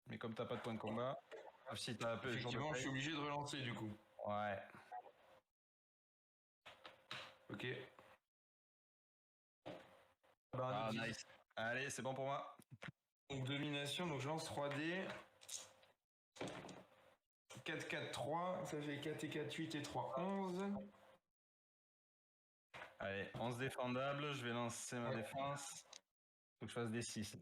Mais comme t'as pas de point de combat, sauf si t'as un peu jour de Effectivement, je paye. suis obligé de relancer du coup. Ouais. Ok. Ah nice. Allez, c'est bon pour moi. Donc domination, donc je lance 3D. 4, 4, 3, ça fait 4 et 4, 8 et 3, 11. Allez, 11 défendable, je vais lancer ma défense. Faut que je fasse des 6.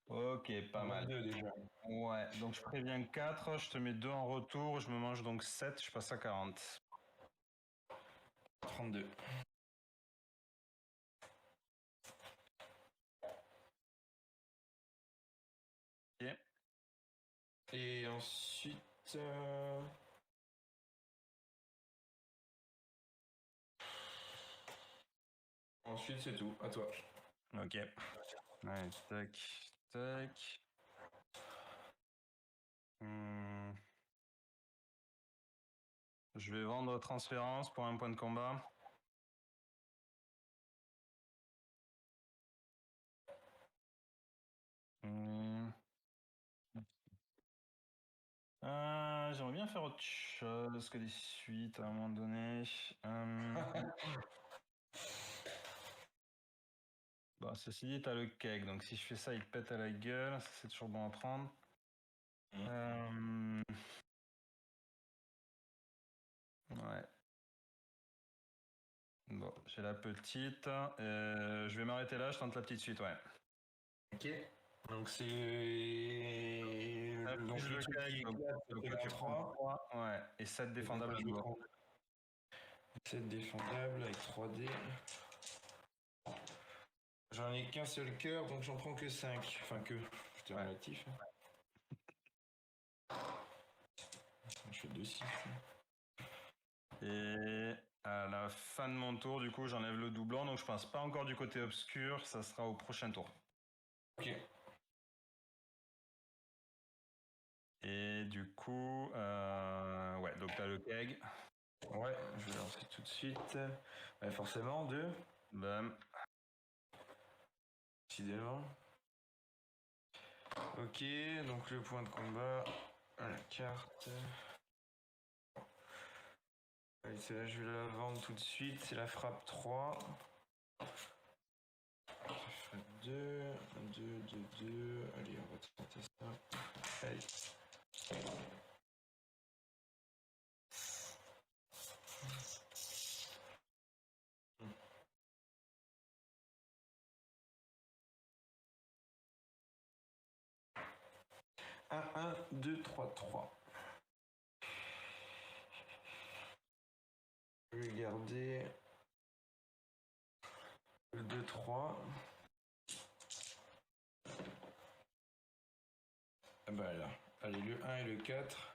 Ok, pas mal. 22 déjà. Ouais, donc je préviens 4, je te mets 2 en retour, je me mange donc 7, je passe à 40. 32. Ok. Et ensuite... Ensuite, c'est tout. À toi. Ok. Ouais, tac, tac. Je vais vendre transférence pour un point de combat. J'aimerais bien faire autre chose que des suites à un moment donné. Bon, ceci dit, t'as le keg, donc si je fais ça, il te pète à la gueule. Ça, c'est toujours bon à prendre. Ouais. Bon, j'ai la petite. Je vais m'arrêter là, je tente la petite suite, ouais. Ok. Donc c'est... Donc Plus le le truc qui keg, donc éclate, c'est 3. ouais, et 7 défendables à jouer. 7 défendables avec 3D. J'en ai qu'un seul cœur, donc j'en prends que 5. Enfin que, c'était relatif. Je fais 2-6. Et à la fin de mon tour, du coup, j'enlève le doublon, donc je passe pas encore du côté obscur, ça sera au prochain tour. Ok. Et du coup, ouais, donc t'as le keg. Ouais, je vais lancer tout de suite. Forcément, 2. Bam. Décidément. Ok, donc le point de combat à la carte. Allez, celle-là, je vais la vendre tout de suite. C'est la frappe 3. Ça fait 2, 2, 2, 2. Allez, on va tenter ça. Allez. Un, 1, 2, 3, 3. Je vais garder le 2, 3. Ah bah là. Allez, le 1 et le 4.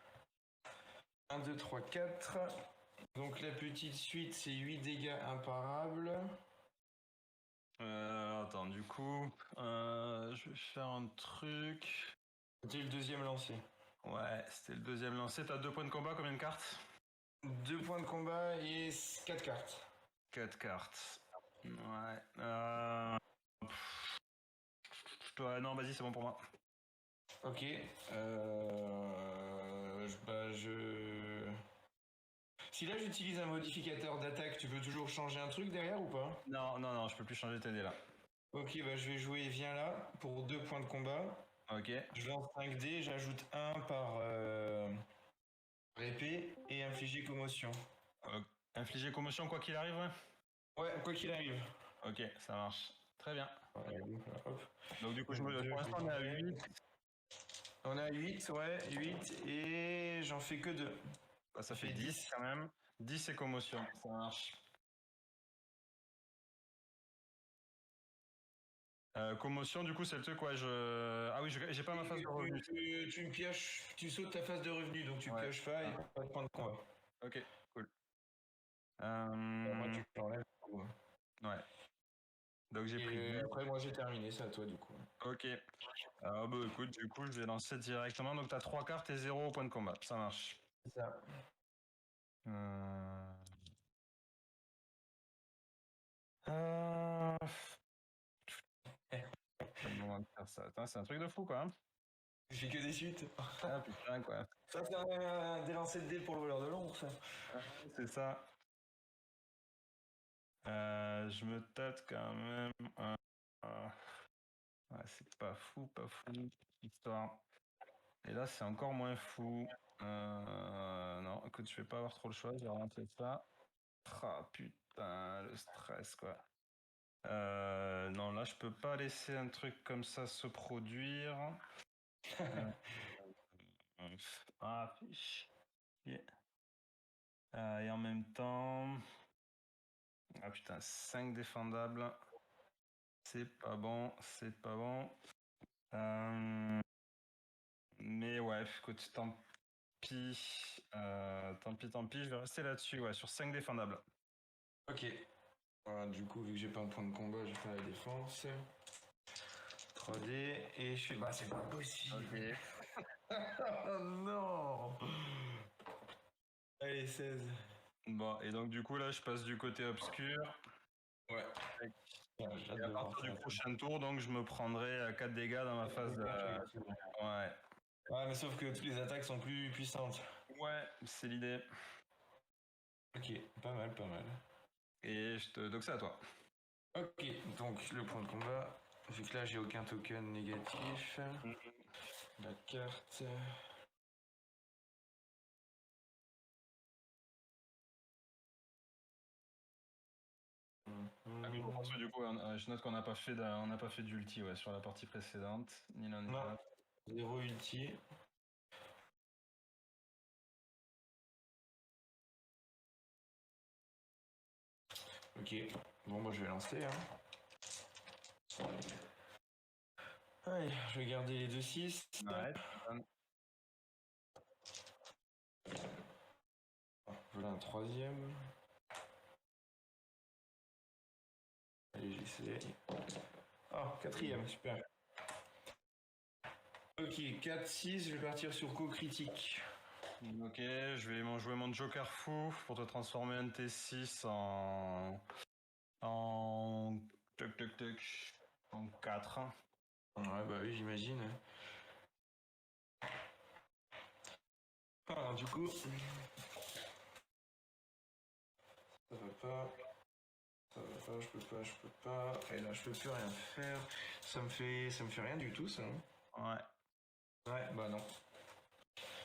1, 2, 3, 4. Donc la petite suite, c'est 8 dégâts imparables. Attends, du coup, je vais faire un truc. C'était le deuxième lancé. Ouais, c'était le deuxième lancé. T'as 2 points de combat, combien de cartes? 2 points de combat et 4 cartes. 4 cartes. Ouais. Non, vas-y, c'est bon pour moi. Ok. Si là j'utilise un modificateur d'attaque, tu peux toujours changer un truc derrière ou pas? Non, non, non, je peux plus changer tes dés là. Ok, bah je vais jouer Viens là pour 2 points de combat. Ok. Je lance 5 dés, j'ajoute 1 par épée et infliger commotion. Infliger commotion quoi qu'il arrive, ouais. Ouais, quoi qu'il arrive. Ok, ça marche. Très bien. Ouais, hop. Donc du coup, pour l'instant, on est à 8. On est à 8, ouais, 8 et j'en fais que 2. Bah, ça fait 10 quand même. 10 et commotion, ça marche. Commotion, du coup, c'est le truc, ouais, Ah oui, j'ai pas ma phase de revenu. Tu me pioches, tu sautes ta phase de revenu, donc tu pioches pas et pas de point de combat. Ok, cool. Moi, tu l'enlèves. Ouais. Donc j'ai pris Et 10. après, moi j'ai terminé, c'est à toi du coup. Ok. Bah écoute, du coup, je vais lancer directement. Donc t'as 3 cartes et 0 au point de combat. Ça marche. C'est ça. Euh... Euh... C'est le moment de faire ça. Attends, c'est un truc de fou, quoi. Hein. Je fais que des suites. Ah putain, quoi. Ça, c'est un des lancers de dés pour le voleur de l'ombre, ça. C'est ça. Je me tâte quand même. Ouais, c'est pas fou, histoire. Et là, c'est encore moins fou. Non, écoute, je vais pas avoir trop le choix, je vais rentrer ça. Ah putain, le stress, quoi. Non, là, je peux pas laisser un truc comme ça se produire. Euh, ah, fais chier. Et en même temps... Ah putain, 5 défendables. C'est pas bon, c'est pas bon. Mais ouais, écoute, pis. Tant pis, je vais rester là-dessus, ouais, sur 5 défendables. Ok. Voilà, du coup, vu que j'ai pas un point de combat, je vais faire la défense. 3D et je fais. Bah, c'est pas possible. Oh non. Allez, 16. Bon, et donc du coup, là, je passe du côté obscur. Ouais. J'ai hâte Et à de voir partir ça. du prochain tour, donc, je me prendrai 4 dégâts dans ma phase de... Ouais. Ouais, mais sauf que toutes les attaques sont plus puissantes. Ouais, c'est l'idée. Ok, pas mal, pas mal. Et donc c'est à toi. Ok, donc le point de combat. Vu que là, j'ai aucun token négatif. La carte. Ah oui, parce que du coup, je note qu'on n'a pas fait d'ulti ouais, sur la partie précédente, ni l'un ni Non, l'autre. 0 ulti. Ok, bon, moi je vais lancer. Hein. Allez, je vais garder les 2-6. Ouais. Voilà un troisième. Allez, j'essaie. Ah, quatrième, super. Ok, 4-6, je vais partir sur coup critique. Ok, je vais jouer mon Joker fou pour te transformer un T6 en... En 4. Ouais, bah oui, j'imagine. Ah, du coup... Ça va pas... Ça va pas, je peux pas... Et là, je peux plus rien faire. Ça me fait rien du tout, ça. Hein. Ouais. Ouais, bah non.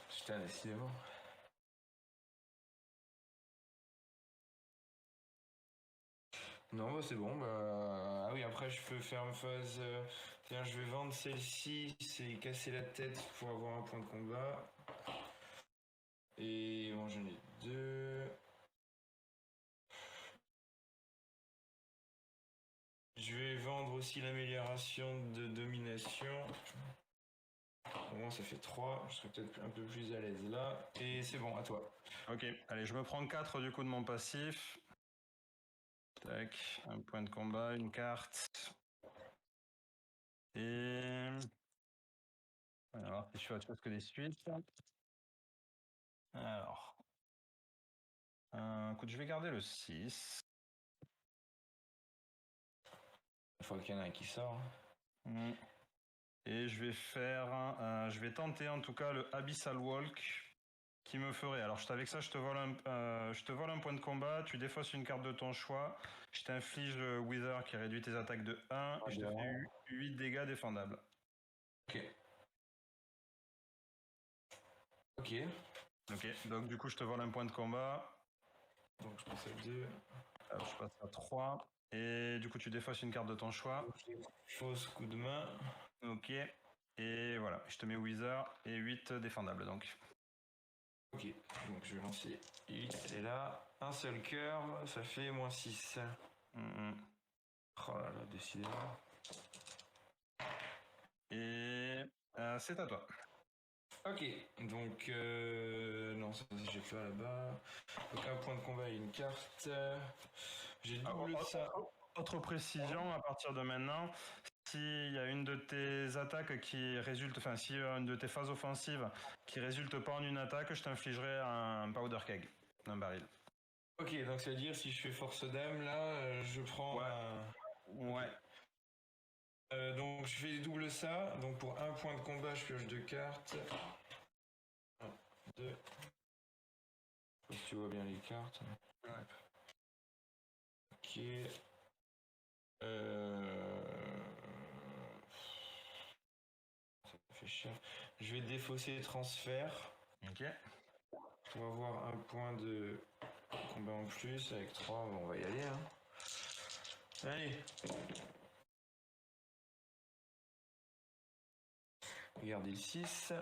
Putain, décidément. Non, bah c'est bon. Bah... Ah oui, après, je peux faire une phase... Tiens, je vais vendre celle-ci, c'est casser la tête pour avoir un point de combat. Et bon, j'en ai 2. Je vais vendre aussi l'amélioration de domination. Au moins, ça fait 3. Je serai peut-être un peu plus à l'aise là. Et c'est bon, à toi. Ok, allez, je me prends 4 du coup de mon passif. Tac, un point de combat, une carte. Et... On va voir si je fais autre chose que des suites. Alors... écoute, je vais garder le 6. Il faut qu'il y en ait un qui sort. Et je vais tenter en tout cas le Abyssal Walk qui me ferait. Alors avec ça, je te vole un point de combat, tu défausses une carte de ton choix, je t'inflige le Wither qui réduit tes attaques de 1 et je te fais 8 dégâts défendables. Ok. Ok. Ok, donc du coup, je te vole un point de combat. Donc je passe à 2. Alors, je passe à 3. Et du coup, tu défausses une carte de ton choix. Fausse coup de main. Ok. Et voilà, je te mets Wither et 8 défendables donc. Ok, donc je vais lancer 8. Et là, un seul cœur, ça fait moins 6. Oh là là, décidément. Et c'est à toi. Ok, donc non, ça j'ai fait là-bas. Donc un point de combat et une carte. J'ai double ça. autre précision, à partir de maintenant, s'il y a une de tes attaques qui résulte, enfin, si une de tes phases offensives qui résulte pas en une attaque, je t'infligerai un powder keg, un baril. Ok, donc ça veut dire si je fais force d'âme, là, je prends Ouais. un... Ouais. Ok. Donc je fais double ça. Donc pour un point de combat, je pioche 2 cartes. 1, 2. Je sais pas si tu vois bien les cartes. Ouais. Ok. Euh... Ça me fait chier. Je vais défausser transfert Ok. pour avoir un point de combat en plus avec 3. Bon, on va y aller. Hein. Allez. Regardez le 6.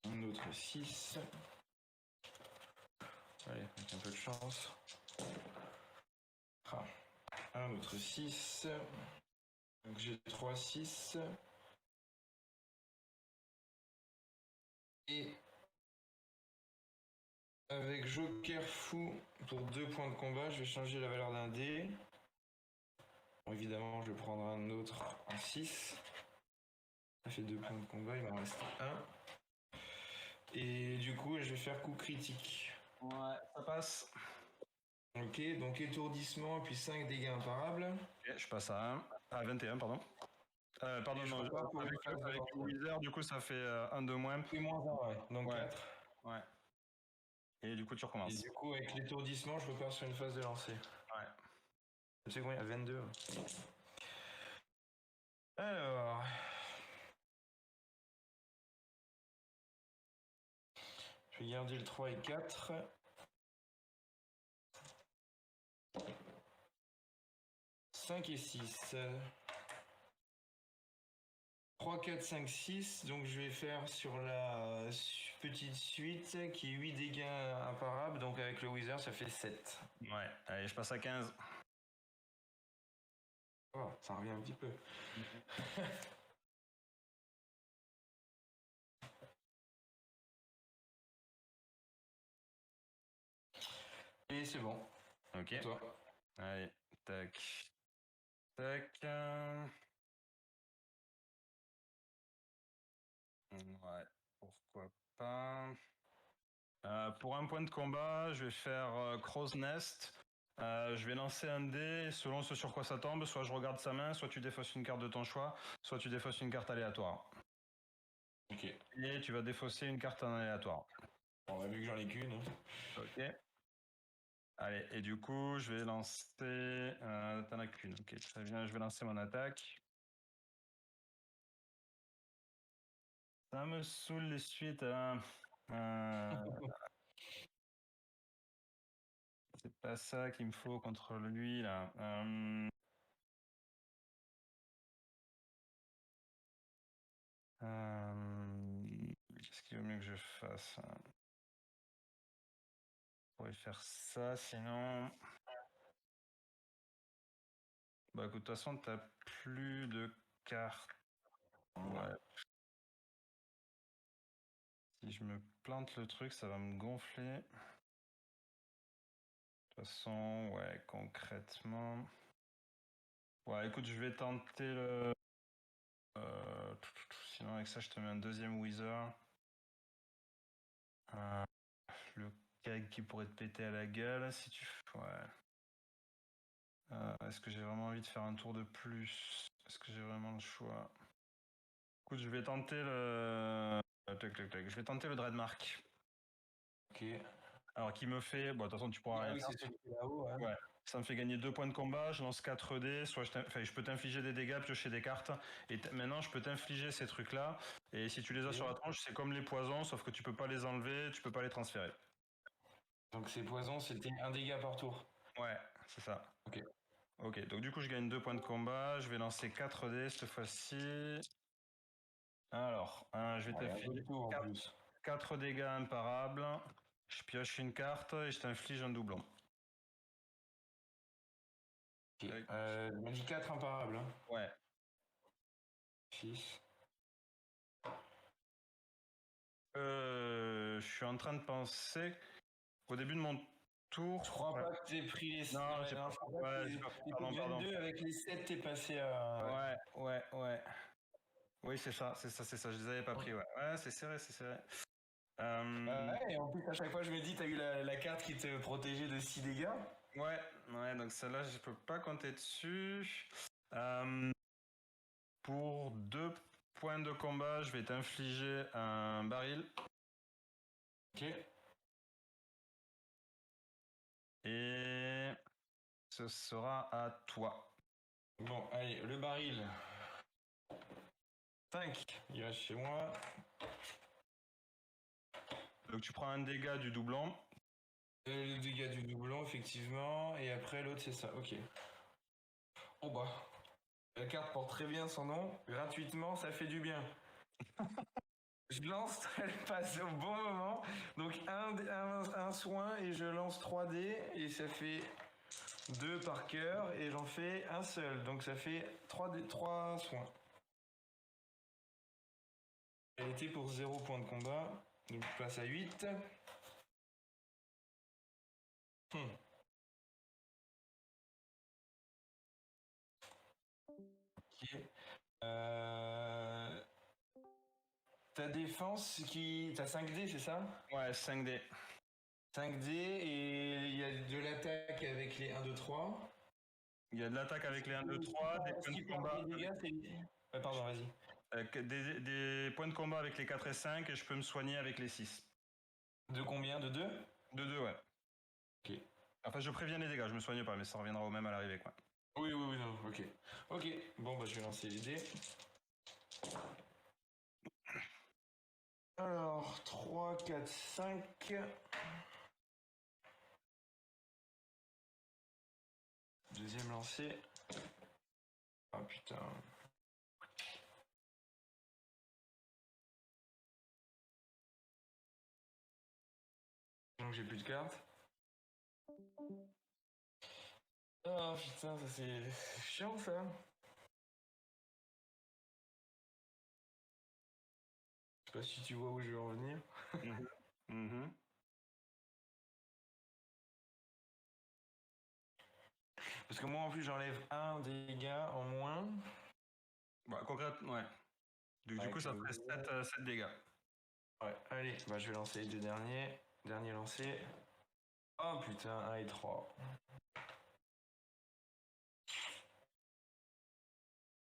Un autre 6. Allez, avec un peu de chance. Ah. Un autre 6. Donc j'ai 3 6. Et avec Joker fou pour 2 points de combat, je vais changer la valeur d'un dé. Bon, évidemment, je vais prendre un autre en 6. Ça fait 2 points de combat, il m'en reste un. Et du coup, je vais faire coup critique. Ouais, ça passe. Ok, donc étourdissement, puis 5 dégâts imparables. Ok, je passe à 1. À 21, pardon. Pardon, Et je non, repars pour une avec, phase de avec le lancement. Wither, du coup, ça fait un de moins. Et moins 1, ouais. Donc Ouais. 4. Ouais. Et du coup, tu Et recommences. du coup, avec l'étourdissement, je repars sur une phase de lancer. Ouais. Tu sais combien il y a 22. Alors. Je vais garder le 3 et 4. 5 et 6. 3, 4, 5, 6. Donc je vais faire sur la petite suite qui est 8 dégâts imparables. Donc avec le Wither, ça fait 7. Ouais. Allez, je passe à 15. Oh, ça revient un petit peu. Et c'est bon. Ok. Et toi. Allez, tac. Tac. Ouais, pourquoi pas. Pour un point de combat, je vais faire Crow's Nest. Je vais lancer un dé selon ce sur quoi ça tombe. Soit je regarde sa main, soit tu défausses une carte de ton choix, soit tu défausses une carte aléatoire. Ok. Et tu vas défausser une carte en aléatoire. Bon, on a vu que j'en ai qu'une. Hein. Ok. Allez, et du coup, je vais lancer. T'en as qu'une. Ok, très bien. Je vais lancer mon attaque. Ça me saoule les suites. C'est pas ça qu'il me faut contre lui là. Qu'est-ce qu'il vaut mieux que je fasse? Je pourrais faire ça, sinon. Bah écoute, de toute façon, t'as plus de cartes. Ouais. Si je me plante le truc, ça va me gonfler. De toute façon, ouais, concrètement. Ouais, écoute, je vais tenter le. Sinon, avec ça, je te mets un deuxième Wither. Le keg qui pourrait te péter à la gueule si tu. Ouais. Est-ce que j'ai vraiment envie de faire un tour de plus? Est-ce que j'ai vraiment le choix? Écoute, je vais tenter le. Je vais tenter le Dreadmark. Ok. Alors, qui me fait. Bon, de toute façon, tu pourras Ah rien oui, faire. c'est celui qui est là-haut. Hein. Ouais. Ça me fait gagner 2 points de combat, je lance 4 dés, soit je peux t'infliger des dégâts, piocher des cartes, et maintenant je peux t'infliger ces trucs-là, et si tu les as sur la tronche, c'est comme les poisons, sauf que tu peux pas les enlever, tu peux pas les transférer. Donc ces poisons, c'était un dégât par tour. Ouais, c'est ça. Ok. Ok, donc du coup je gagne 2 points de combat, je vais lancer 4 dés cette fois-ci. Alors, je vais Ouais, un peu de t'infliger tour en plus. 4 dégâts imparables, je pioche une carte et je t'inflige un doublon. Ok. Il m'a dit 4 imparables. Hein. Ouais. 6. Je suis en train de penser qu'au début de mon tour. Je crois pas que t'aies pris les... Non, j'ai pas. Ouais, j'ai pas. Pardon, pardon. 22 avec les 7, t'es passé à... Ouais. Oui, c'est ça. Je les avais pas pris, ouais. Ouais, c'est serré. Ouais, et en plus, à chaque fois, je me dis, t'as eu la carte qui te protégeait de 6 dégâts. Ouais, donc celle-là, je peux pas compter dessus. Euh, pour 2 points de combat, je vais t'infliger un baril. Ok. Et ce sera à toi. Bon, allez, le baril. 5, il reste chez moi. Donc tu prends un dégât du doublon. Le dégât du doublon, effectivement. Et après, l'autre, c'est ça. Ok. Oh bah. La carte porte très bien son nom. Gratuitement, ça fait du bien. Je lance, elle passe au bon moment. Donc un soin et je lance 3 dés. Et ça fait 2 par cœur. Et j'en fais un seul. Donc ça fait 3 soins. Elle était pour 0 point de combat. Donc je passe à 8. Ok. Ta défense qui... T'as 5 dés, c'est ça? Ouais, 5 dés. 5 dés et il y a de l'attaque avec les 1, 2, 3. Il y a de l'attaque avec les 1, 2, 3, des points de combat. Pardon, vas-y. Des points de combat avec les 4 et 5 et je peux me soigner avec les 6. De combien? De 2? De 2, ouais. Ok. Enfin, je préviens les dégâts, je me soigne pas, mais ça reviendra au même à l'arrivée, quoi. Oui, non, ok. Ok, bon, bah je vais lancer les dés. Alors, 3, 4, 5. Deuxième lancé. Ah putain. Donc j'ai plus de cartes. Oh putain, ça c'est chiant ça. Je sais pas si tu vois où je veux en venir. Parce que moi en plus j'enlève un dégât en moins. Bah, concrètement, ouais. Du coup, ça ferait 7 dégâts. Ouais, allez, bah je vais lancer les 2 derniers. Dernier lancé. Oh putain, 1 et 3.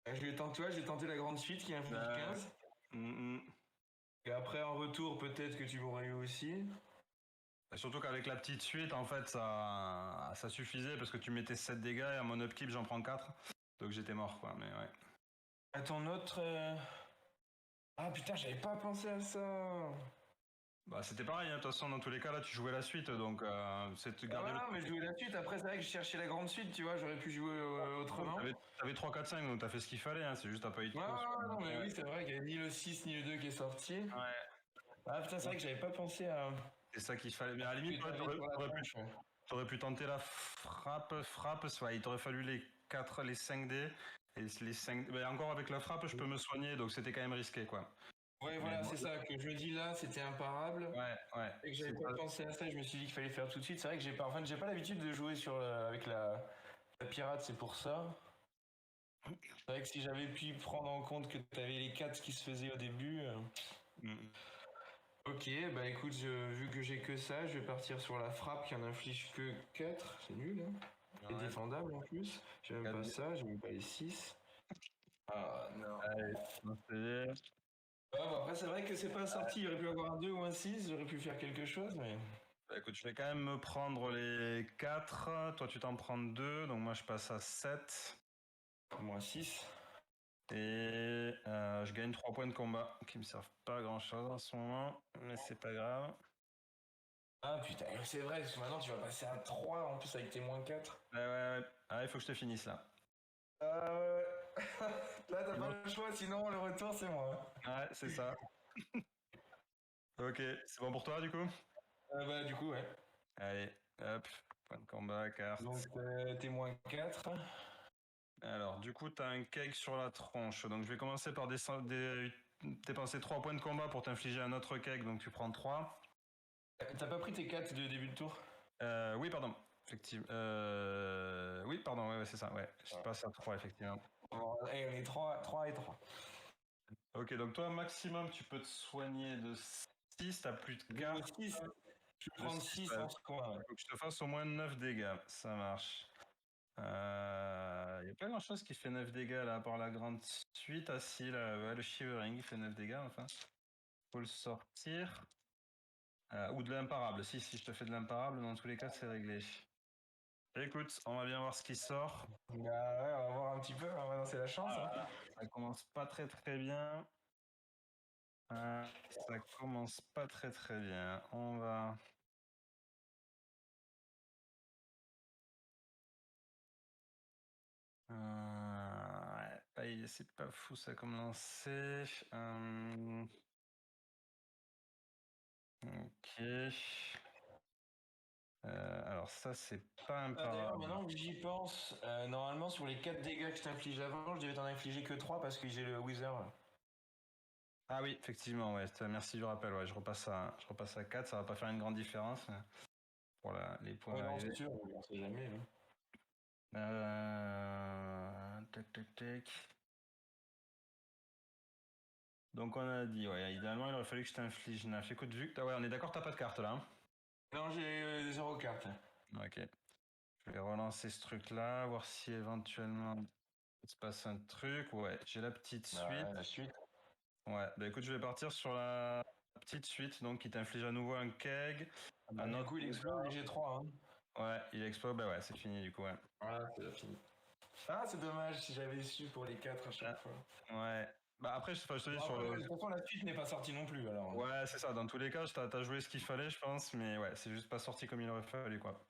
Je vais tenter la grande suite qui inflige 15. Et après en retour, peut-être que tu m'aurais eu aussi. Et surtout qu'avec la petite suite, en fait, ça suffisait parce que tu mettais 7 dégâts et à mon upkeep, j'en prends 4. Donc j'étais mort, quoi, mais ouais. À ton autre... Ah putain, j'avais pas pensé à ça. Bah, c'était pareil, hein. De toute façon, dans tous les cas, là, tu jouais la suite, donc c'est de garder Ah, mais je jouais la suite. Après, c'est vrai que je cherchais la grande suite, tu vois. J'aurais pu jouer autrement. T'avais 3, 4, 5, donc t'as fait ce qu'il fallait, hein. C'est juste t'as pas eu de Non, mais oui, c'est vrai qu'il y a ni le 6 ni le 2 qui est sorti. Ouais. Ah putain, c'est vrai que j'avais pas pensé à... C'est ça qu'il fallait. Mais à la limite, t'aurais pu tenter la frappe, ouais, il t'aurait fallu les 4, les 5 dés. Et les 5... Mais encore avec la frappe, je peux me soigner, donc c'était quand même risqué, quoi. Ouais, voilà, c'est ça, que je me dis là, c'était imparable. Ouais. Et que j'avais pas pensé à ça, je me suis dit qu'il fallait faire tout de suite. C'est vrai que j'ai pas l'habitude de jouer avec la pirate, c'est pour ça. C'est vrai que si j'avais pu prendre en compte que t'avais les 4 qui se faisaient au début... Ok, bah écoute, vu que j'ai que ça, je vais partir sur la frappe qui en inflige que 4. C'est nul, hein. Et défendable en plus. J'ai même pas ça, j'ai même pas les 6. Ah non. Allez, Bon, après, c'est vrai que c'est pas sorti. Il aurait pu avoir un 2 ou un 6, j'aurais pu faire quelque chose, mais. Bah, écoute, je vais quand même me prendre les 4. Toi, tu t'en prends 2, donc moi, je passe à 7. Moi 6. Et je gagne 3 points de combat qui me servent pas à grand chose en ce moment, mais c'est pas grave. Ah putain, c'est vrai, parce que maintenant tu vas passer à 3 en plus avec tes moins 4. Ouais. Ah, il faut que je te finisse là. Ouais. Là, t'as pas le choix, sinon le retour c'est moi. Ouais, c'est ça. Ok, c'est bon pour toi du coup? Bah, du coup, ouais. Allez, hop, point de combat, carte. Donc, t'es moins 4. Alors, du coup, t'as un cake sur la tronche. Donc, je vais commencer par dépenser 3 points de combat pour t'infliger un autre cake. Donc, tu prends 3. T'as pas pris tes 4 de début de tour? Oui, pardon. Effectivement. Oui, pardon, ouais, c'est ça, ouais. Je passe à 3, effectivement. Bon, et on est 3 et 3. Ok, donc toi, maximum, tu peux te soigner de 6, t'as plus de cartes. 6. Je vais De prendre 6, 6 ouais. en ce coin. Faut que je te fasse au moins 9 dégâts, ça marche. Il n'y a pas grand chose qui fait 9 dégâts là, à part la grande suite. Ah si, là, ouais, le Shivering il fait 9 dégâts enfin. Faut le sortir. Ou de l'imparable. Si je te fais de l'imparable, dans tous les cas, c'est réglé. Écoute, on va bien voir ce qui sort. Bah ouais, on va voir un petit peu, on va lancer la chance. Hein. Ça commence pas très très bien. Ça commence pas très très bien. On va. Ouais, c'est pas fou ça comme lancer. Ok. Alors ça c'est pas D'ailleurs, imparable. maintenant que j'y pense, normalement sur les 4 dégâts que je t'inflige avant, je devais t'en infliger que 3 parce que j'ai le Wither. Ah oui, effectivement, ouais. Merci du rappel. Ouais, je repasse à 4, ça va pas faire une grande différence pour les points Ouais, non, d'arrivée. c'est sûr, on sait jamais. Hein. Tac, tac, tac. Donc on a dit, ouais, idéalement il aurait fallu que je t'inflige 9. Écoute, vu que ouais, on est d'accord, t'as pas de carte là. Hein. Non, j'ai 0 carte. Ok. Je vais relancer ce truc-là, voir si éventuellement il se passe un truc. Ouais, j'ai la petite suite. Ouais, la suite. Ouais, bah écoute, je vais partir sur la petite suite, donc qui t'inflige à nouveau un keg. Bah, du coup, il explose et j'ai 3. Hein. Ouais, il explose, bah ouais, c'est fini du coup, ouais. Ah, c'est fini. Ah, c'est dommage si j'avais su pour les 4 à chaque fois. Ouais. Bah après, je te dis Bon, sur après, le. de toute façon, la suite n'est pas sortie non plus alors. Ouais, c'est ça, dans tous les cas, t'as joué ce qu'il fallait, je pense, mais ouais, c'est juste pas sorti comme il aurait fallu, quoi.